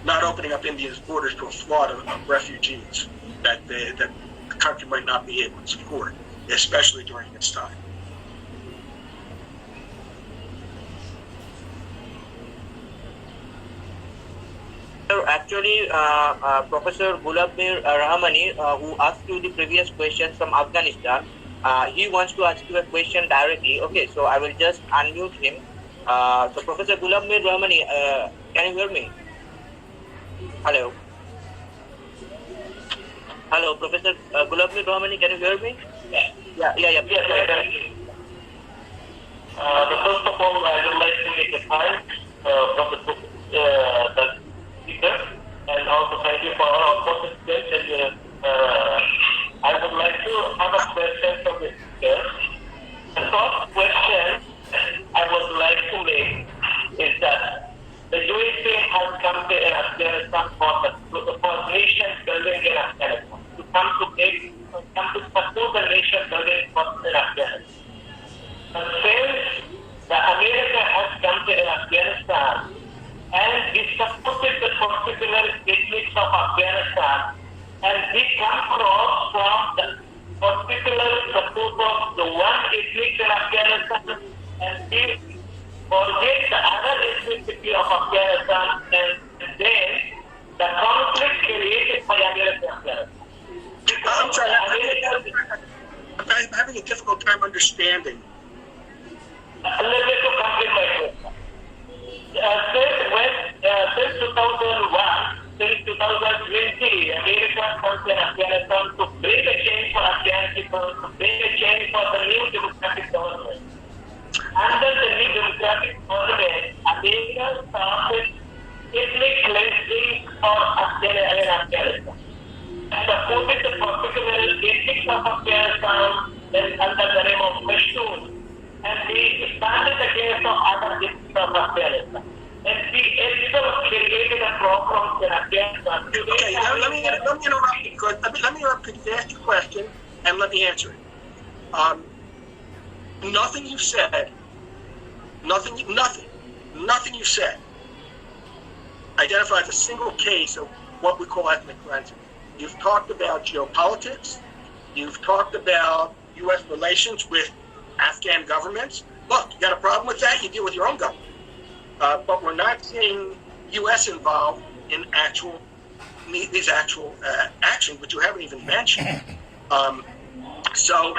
not opening up India's borders to a flood of refugees that the country might not be able to support, especially during this time. Actually, Professor Gulabir Rahmani, who asked you the previous question from Afghanistan, he wants to ask you a question directly. Okay, so I will just unmute him. So Professor Gulabir Rahmani, can you hear me? Hello. Hello, Professor Gulabir Rahmani, can you hear me? Yeah. Please go ahead. First of all, I would like to make a thanks from the speaker, and also thank you for our participants. I would like to have a question from the speaker. The first question I would like to make is that the USA has come to Afghanistan for nation building in Afghanistan, to support the nation building in Afghanistan. But since the America has come to Afghanistan and we supported the particular techniques of Afghanistan, and we come across from the particular support of the one ethnic in Afghanistan, and we forget the other ethnicity of Afghanistan, and then the conflict created by America in Afghanistan. I'm sorry, I'm having a difficult time understanding. Let me complete my question. Since 2001, since 2020, America comes to Afghanistan to bring a change for Afghanistan, to bring a change for the new democratic government. Under the new democratic government, America started ethnic cleansing for Afghanistan. Supported the particular ethnics of Afghanistan under the name of Pashtun, and we standed against the other ethnics of Afghanistan. And we itself created a problem in Afghanistan. Okay, let me interrupt you. Let me interrupt you. Ask your question and let me answer it. Nothing you said, nothing you said identifies a single case of what we call ethnic cleansing. You've talked about geopolitics. You've talked about U.S. relations with Afghan governments. Look, you got a problem with that, you deal with your own government. But we're not seeing U.S. involved in these actual actions, which you haven't even mentioned. So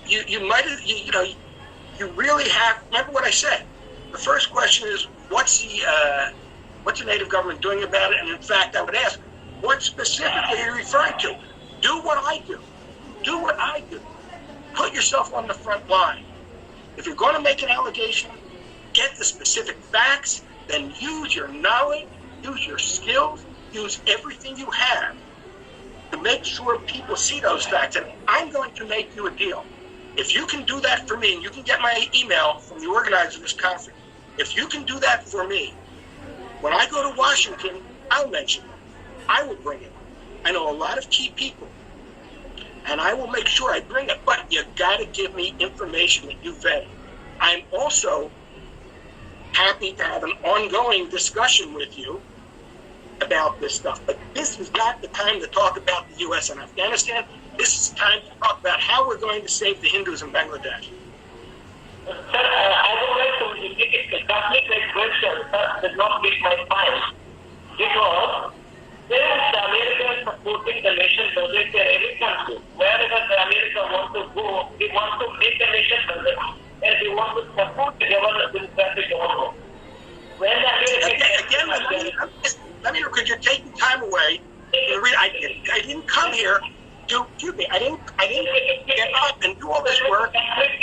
you might have, you really have. Remember what I said. The first question is, what's the native government doing about it? And in fact, I would ask, what specifically are you referring to? Do what I do. Do what I do. Put yourself on the front line. If you're going to make an allegation, get the specific facts, then use your knowledge, use your skills, use everything you have to make sure people see those facts. And I'm going to make you a deal. If you can do that for me, and you can get my email from the organizer of this conference, if you can do that for me, when I go to Washington, I'll mention it. I will bring it. I know a lot of key people and I will make sure I bring it. But you got to give me information that you vetted. I'm also happy to have an ongoing discussion with you about this stuff. But this is not the time to talk about the U.S. and Afghanistan. This is time to talk about how we're going to save the Hindus in Bangladesh. Sir, I would like to indicate a complete question that does not make my point. Because there is the Americans supporting the nation building in every country. Wherever the America wants to go, they want to make the nation building. And they want to support the government, the government. When the Americans... Let me know, because you're taking time away. I didn't come here to, excuse me, I didn't get up and do all this work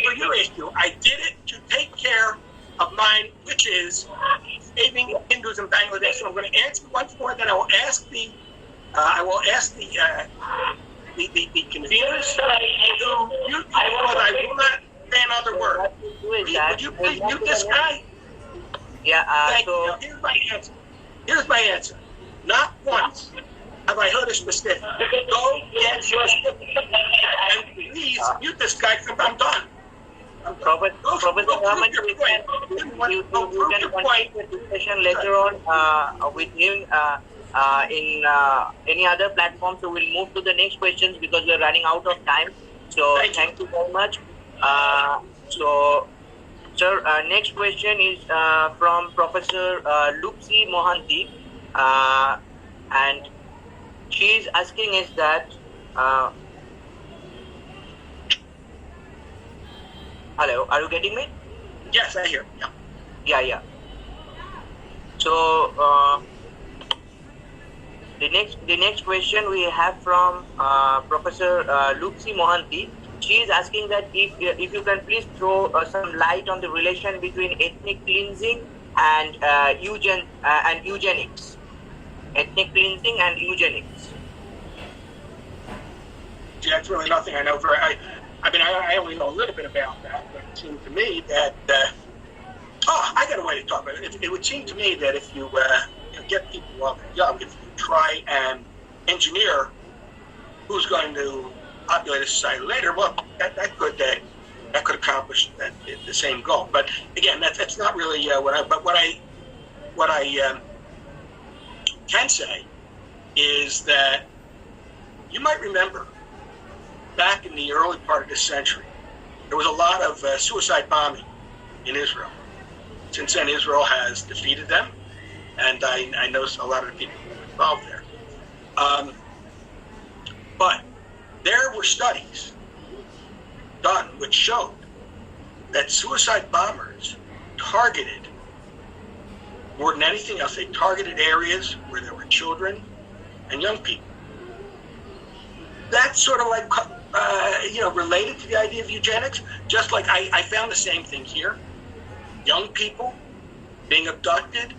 for your issue. I did it to take care of mine, which is saving Hindus in Bangladesh. So I'm going to answer once more, then I will ask the conveners. I will not say another word. Would you please mute this guy? Yeah. Thank you. Now, here's my answer. Not once have I heard a specific. Go get your specific. And please mute this guy because I'm done. Professor Rahman, you can continue the discussion later on with him in any other platform. So we'll move to the next questions because we're running out of time. So thank you very much. So, sir, next question is from Professor Lupsi Mohanty, and she is asking is that. Hello, are you getting me? Yes, I hear. Yeah. So the next question we have from Professor Lupsi Mohanty. She is asking that if you can please throw some light on the relation between ethnic cleansing and eugenics. Ethnic cleansing and eugenics. Yeah, that's really nothing I know. I only know a little bit about that, but it seemed to me that I got a way to talk about it. It would seem to me that if you get people while they're young, if you try and engineer who's going to populate a society later, well, that could accomplish the same goal. But again, that's not really what I can say is that you might remember back in the early part of this century, there was a lot of suicide bombing in Israel. Since then, Israel has defeated them, and I know a lot of the people who were involved there. But there were studies done which showed that suicide bombers targeted, more than anything else, they targeted areas where there were children and young people. That's sort of like, related to the idea of eugenics, just like I found the same thing here. Young people being abducted,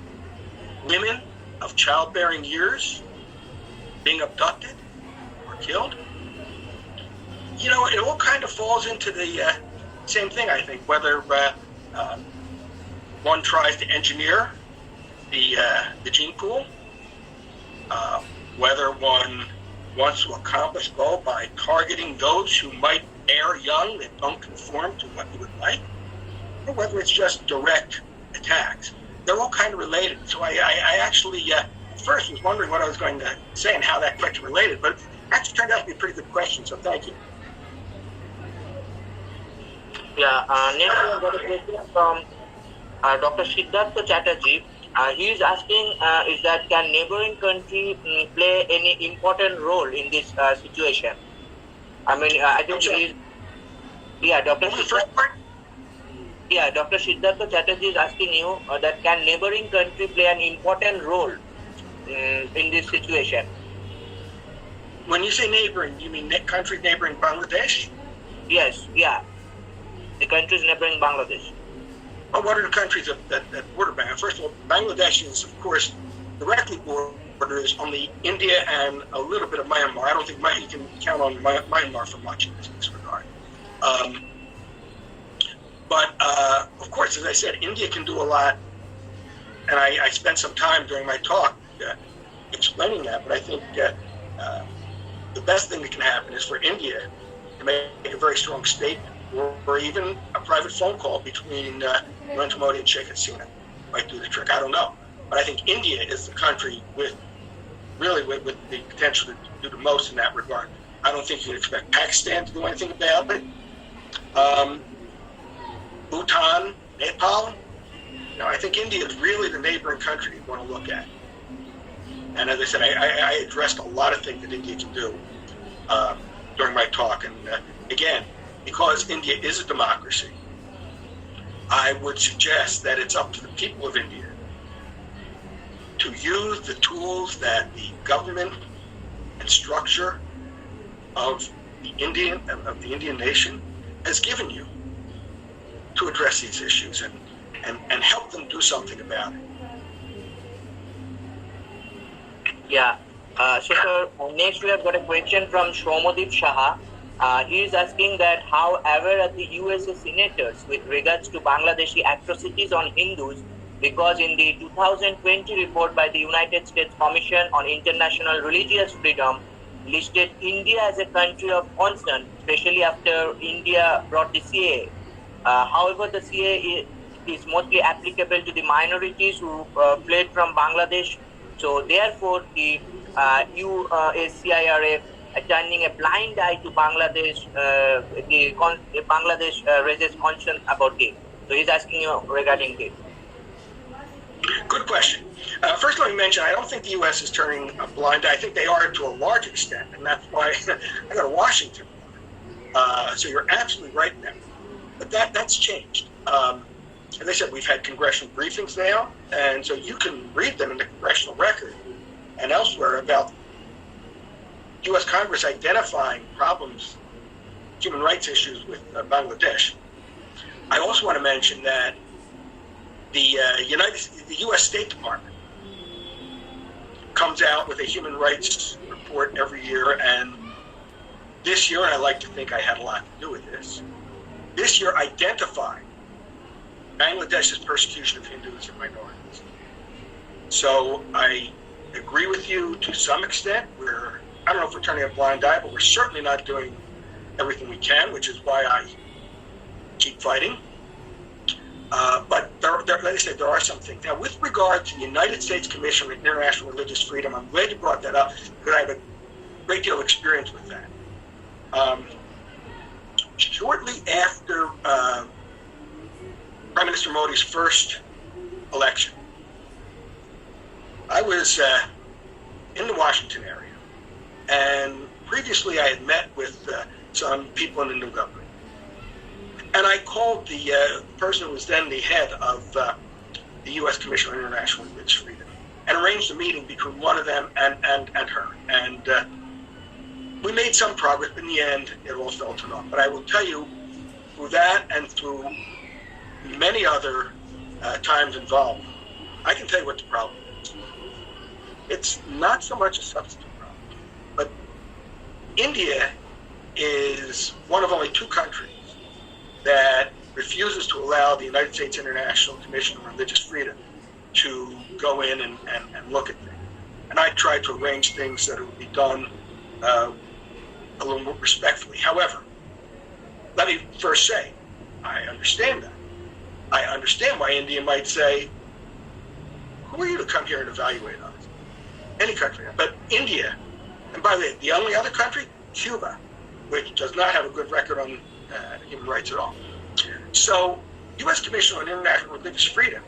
women of childbearing years being abducted or killed. It all kind of falls into the same thing, I think, whether one tries to engineer the gene pool, whether one wants to accomplish goal by targeting those who might err young that don't conform to what you would like, or whether it's just direct attacks. They're all kind of related. So I actually first was wondering what I was going to say and how that directly related, but it actually turned out to be a pretty good question, so thank you. Yeah, next we have got a question from Dr. Siddhartha Chatterjee. He is asking is that can neighboring country play any important role in this situation? I mean, I think Dr. Siddhartha Chatterjee is asking you that can neighboring country play an important role in this situation? When you say neighboring, you mean countries neighboring Bangladesh? Yes, yeah. The countries neighboring Bangladesh. Well, what are the countries that border Bangladesh? First of all, Bangladesh is, of course, directly borders only India and a little bit of Myanmar. I don't think you can count on Myanmar for much in this regard. But, of course, as I said, India can do a lot. And I spent some time during my talk explaining that. But I think the best thing that can happen is for India to make a very strong statement, or even a private phone call between Narendra Modi and Sheikh Hasina might do the trick. I don't know. But I think India is the country with the potential to do the most in that regard. I don't think you can expect Pakistan to do anything about it. Bhutan, Nepal. I think India is really the neighboring country you want to look at. And as I said, I addressed a lot of things that India can do during my talk. And again, because India is a democracy, I would suggest that it's up to the people of India to use the tools that the government and structure of the Indian nation has given you to address these issues and help them do something about it. Yeah. So, sir, next we have got a question from Shomodip Shaha. He is asking that how aware are the USA senators with regards to Bangladeshi atrocities on Hindus, because in the 2020 report by the United States Commission on International Religious Freedom listed India as a country of concern, especially after India brought the CAA. However, the CAA is mostly applicable to the minorities who fled from Bangladesh. So therefore, the USCIRF turning a blind eye to Bangladesh, Bangladesh raises concern about it. So he's asking you regarding this. Good question. First, let me mention, I don't think the U.S. is turning a blind eye. I think they are to a large extent, and that's why I go to Washington. So you're absolutely right in that. But that's changed. As I said, we've had congressional briefings now, and so you can read them in the congressional record and elsewhere about U.S. Congress identifying problems, human rights issues with Bangladesh. I also want to mention that the U.S. State Department comes out with a human rights report every year, and this year, and I like to think I had a lot to do with this year identified Bangladesh's persecution of Hindus and minorities. So I agree with you to some extent. I don't know if we're turning a blind eye, but we're certainly not doing everything we can, which is why I keep fighting. But like I said, there are some things. Now, with regard to the United States Commission on International Religious Freedom, I'm glad you brought that up because I have a great deal of experience with that. Shortly after Prime Minister Modi's first election, I was in the Washington area, and previously I had met with some people in the new government. And I called the person who was then the head of the U.S. Commission on International Religious Freedom and arranged a meeting between one of them and her. And we made some progress, but in the end, it all fell to naught. But I will tell you, through that and through many other times involved, I can tell you what the problem is. It's not so much a substantive problem, but India is one of only two countries that refuses to allow the United States International Commission on Religious Freedom to go in and look at things. And I tried to arrange things that would be done a little more respectfully. However, let me first say, I understand that. I understand why India might say, who are you to come here and evaluate us? Any country. But India, and by the way, the only other country, Cuba, which does not have a good record on human rights at all. So, U.S. Commission on International Religious Freedom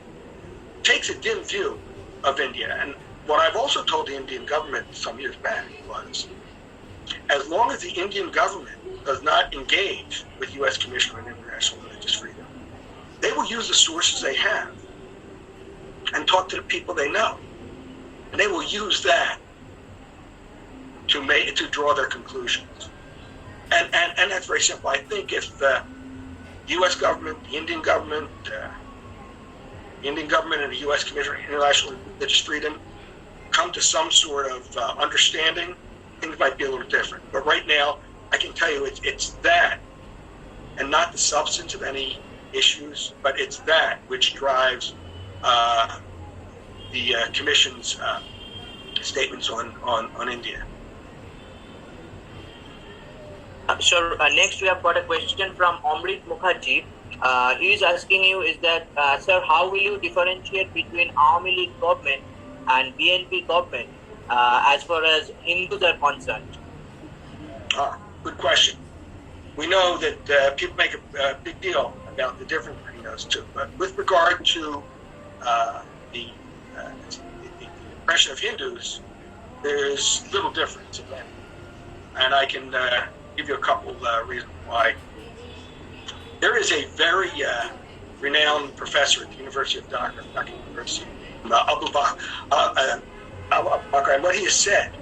takes a dim view of India. And what I've also told the Indian government some years back was, as long as the Indian government does not engage with U.S. Commission on International Religious Freedom, they will use the sources they have and talk to the people they know. And they will use that to draw their conclusions. And that's very simple. I think if the U.S. government, the Indian government and the U.S. Commission on International Religious Freedom come to some sort of understanding, things might be a little different. But right now, I can tell you it's that, and not the substance of any issues, but it's that which drives the Commission's statements on India. Next we have got a question from Amrit Mukherjee. He is asking you is that, sir, how will you differentiate between Awami League government and BNP government as far as Hindus are concerned? Good question. We know that people make a big deal about the difference between those two, but with regard to the oppression of Hindus, there's little difference again, and I can give you a couple reasons why. There is a very renowned professor at the University of Dhaka, University, Abu Bakr, and what he has said,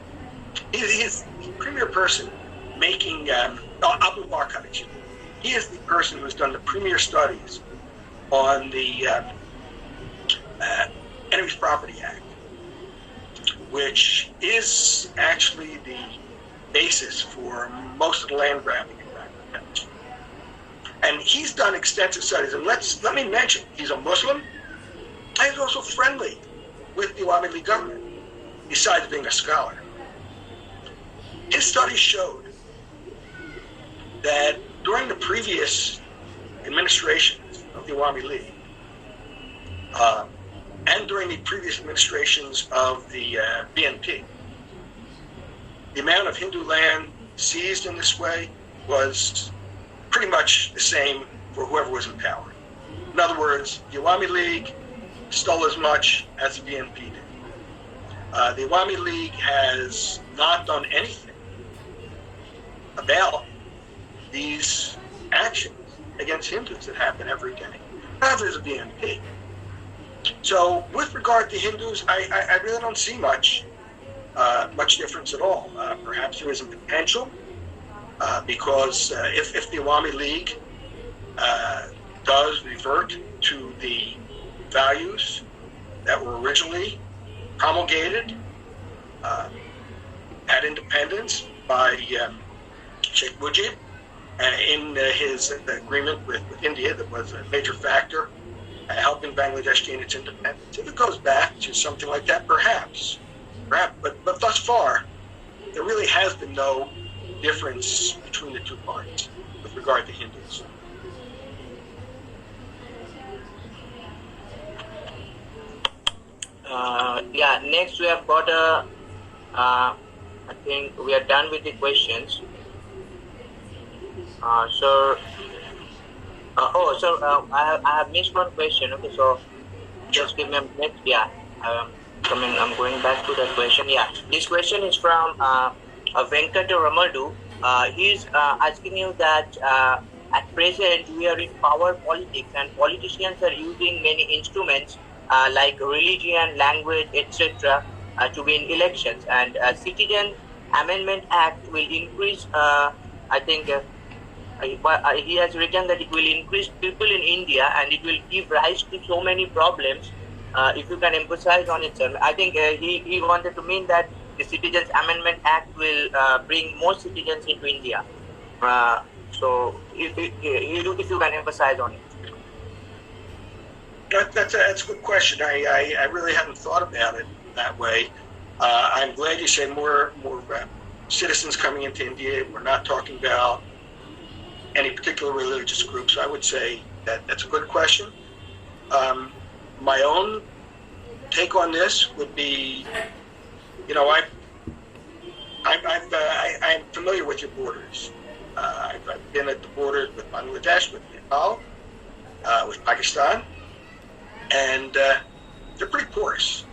he is the premier person making Abu Bakr. He is the person who has done the premier studies on the Enemies Property Act, which is actually the basis for most of the land grabbing in Bangladesh. And he's done extensive studies. And let me mention, he's a Muslim, and he's also friendly with the Awami League government, besides being a scholar. His studies showed that during the previous administrations of the Awami League, and during the previous administrations of the BNP, the amount of Hindu land seized in this way was pretty much the same for whoever was in power. In other words, the Awami League stole as much as the BNP did. The Awami League has not done anything about these actions against Hindus that happen every day. Neither is the BNP. So with regard to Hindus, I really don't see much difference at all. Perhaps there isn't potential because if the Awami League does revert to the values that were originally promulgated at independence by Sheikh Mujib in his agreement with India, that was a major factor helping Bangladesh gain its independence. If it goes back to something like that, perhaps. But thus far, there really has been no difference between the two parties with regard to Hindus. Next we have got I think we are done with the questions. I have missed one question. Okay, so just give me a minute. I'm going back to that question. This question is from Venkata Ramaldu. He's asking you that at present we are in power politics and politicians are using many instruments like religion, language, etc. To win elections, and Citizen Amendment Act will increase. He has written that it will increase people in India and it will give rise to so many problems. If you can emphasize on it, sir. I think he wanted to mean that the Citizens Amendment Act will bring more citizens into India. So if you can emphasize on it. That's a good question. I really haven't thought about it that way. I'm glad you say more citizens coming into India. We're not talking about any particular religious groups. I would say that that's a good question. My own take on this would be, I'm familiar with your borders. I've been at the borders with Bangladesh, with Nepal, with Pakistan, and they're pretty porous.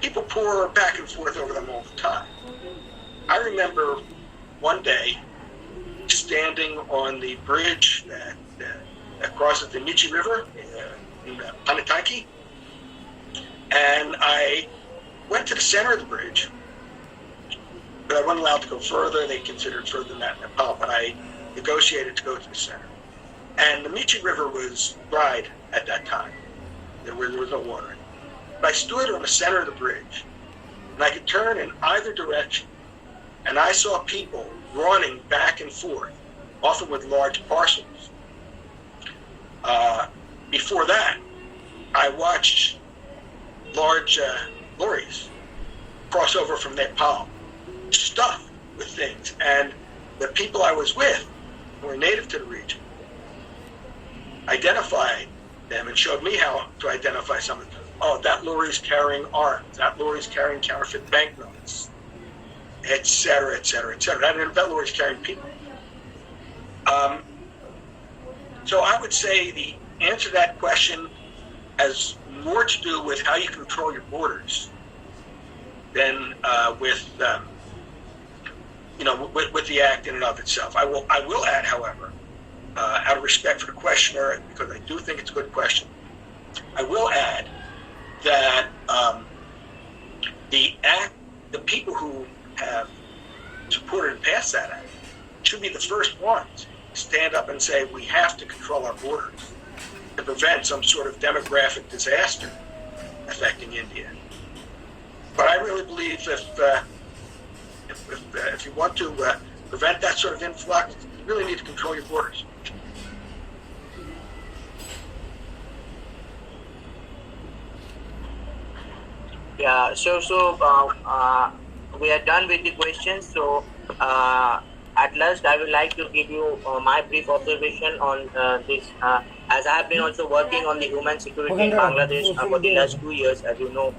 People pour back and forth over them all the time. I remember one day standing on the bridge that crosses the Michi River in Panatanki, and I went to the center of the bridge, but I wasn't allowed to go further. They considered further than that in Nepal, but I negotiated to go to the center. And the Michi River was dried at that time. There was no water in it. But I stood on the center of the bridge, and I could turn in either direction, and I saw people running back and forth, often with large parcels. Before that, I watched large lorries cross over from Nepal, stuffed with things. And the people I was with, who were native to the region, identified them and showed me how to identify someone. Oh, that lorry's carrying arms. That lorry's carrying counterfeit banknotes, et cetera, et cetera, et cetera. That lorry's carrying people. So I would say the answer to that question has more to do with how you control your borders than with the act in and of itself. I will add, however, out of respect for the questioner, because I do think it's a good question, I will add that the people who have supported and passed that act should be the first ones to stand up and say we have to control our borders to prevent some sort of demographic disaster affecting India. But I really believe if you want to prevent that sort of influx, you really need to control your borders. Yeah, so we are done with the questions. So at last, I would like to give you my brief observation on this. As I have been also working on the human security in Bangladesh for the last 2 years, as you know.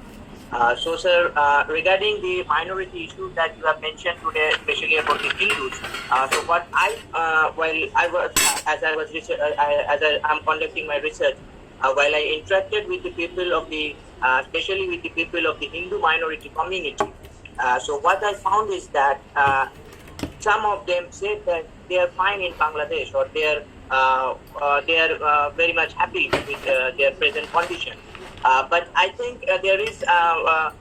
So, sir, regarding the minority issue that you have mentioned today, especially about the Hindus. So, what I'm conducting my research, while I interacted with the people of the, especially with the people of the Hindu minority community. So, what I found is that some of them said that they are fine in Bangladesh, or they are very much happy with their present condition. But I think there is some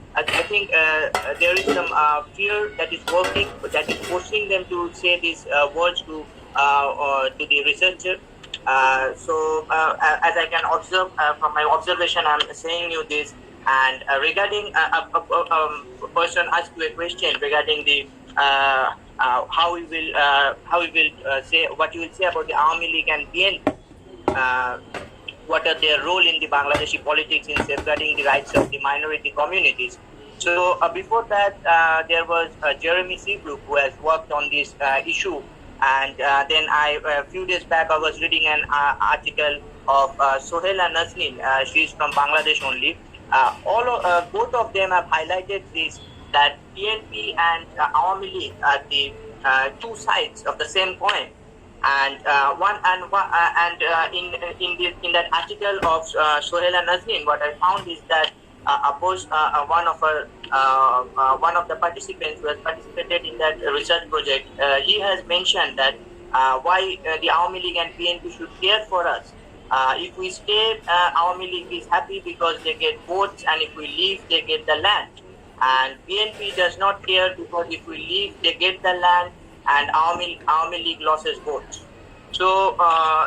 fear that is working, that is forcing them to say these words to the researcher. So as I can observe from my observation, I'm saying you this. And regarding a person asked you a question regarding the how we will say what you will say about the Awami League and BNP. What are their role in the Bangladeshi politics in safeguarding the rights of the minority communities? So before that, there was Jeremy Seabrook, who has worked on this issue. And then a few days back, I was reading an article of Sohela Nazneen. She's from Bangladesh only. Both of them have highlighted this, that PNP and Awami League are the two sides of the same coin. And in that article of Sohela Nazneen, what I found is that one of the participants who has participated in that research project, he has mentioned that why the Awami League and PNP should care for us. If we stay, Awami League is happy because they get votes, and if we leave, they get the land. And PNP does not care because if we leave, they get the land, and Awami League loses votes. So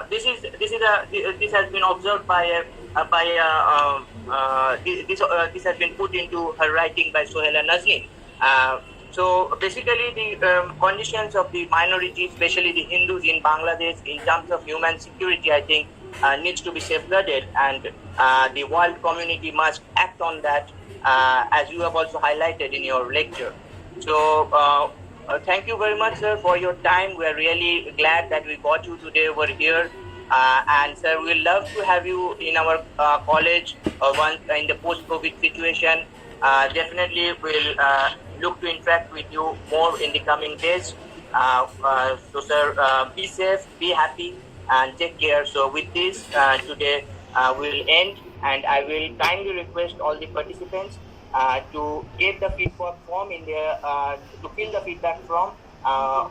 this has been observed this has been put into her writing by Sohela Nazneen. So basically, the conditions of the minorities, especially the Hindus in Bangladesh, in terms of human security, I think needs to be safeguarded, and the world community must act on that, as you have also highlighted in your lecture. So thank you very much, sir, for your time. We are really glad that we got you today over here. And sir, we'll love to have you in our college once in the post-COVID situation. Definitely, we'll look to interact with you more in the coming days. So, sir, be safe, be happy, and take care. So, with this, today we'll end, and I will kindly request all the participants to get the feedback form in their to fill the feedback form.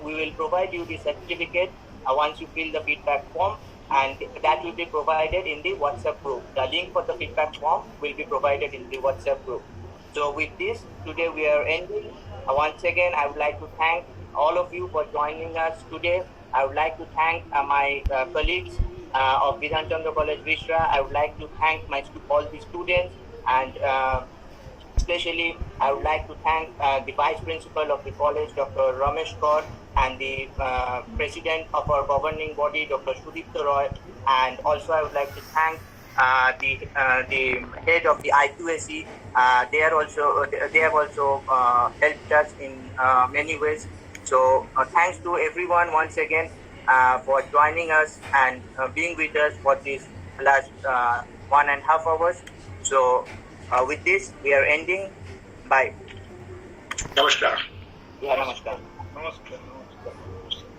We will provide you the certificate once you fill the feedback form, and that will be provided in the WhatsApp group. The link for the feedback form will be provided in the WhatsApp group. So with this, today we are ending. Once again, I would like to thank all of you for joining us today. I would like to thank my colleagues of Vidhan Chandra College, Vishra. I would like to thank all the students, and especially I would like to thank the Vice Principal of the college, Dr. Ramesh Kaur, and the President of our governing body, Dr. Sudipta Roy, and also I would like to thank the head of the IQAC. They have also helped us in many ways. So thanks to everyone once again for joining us and being with us for this last 1.5 hours. So with this, we are ending. Bye. Namaskar. Yeah, namaskar.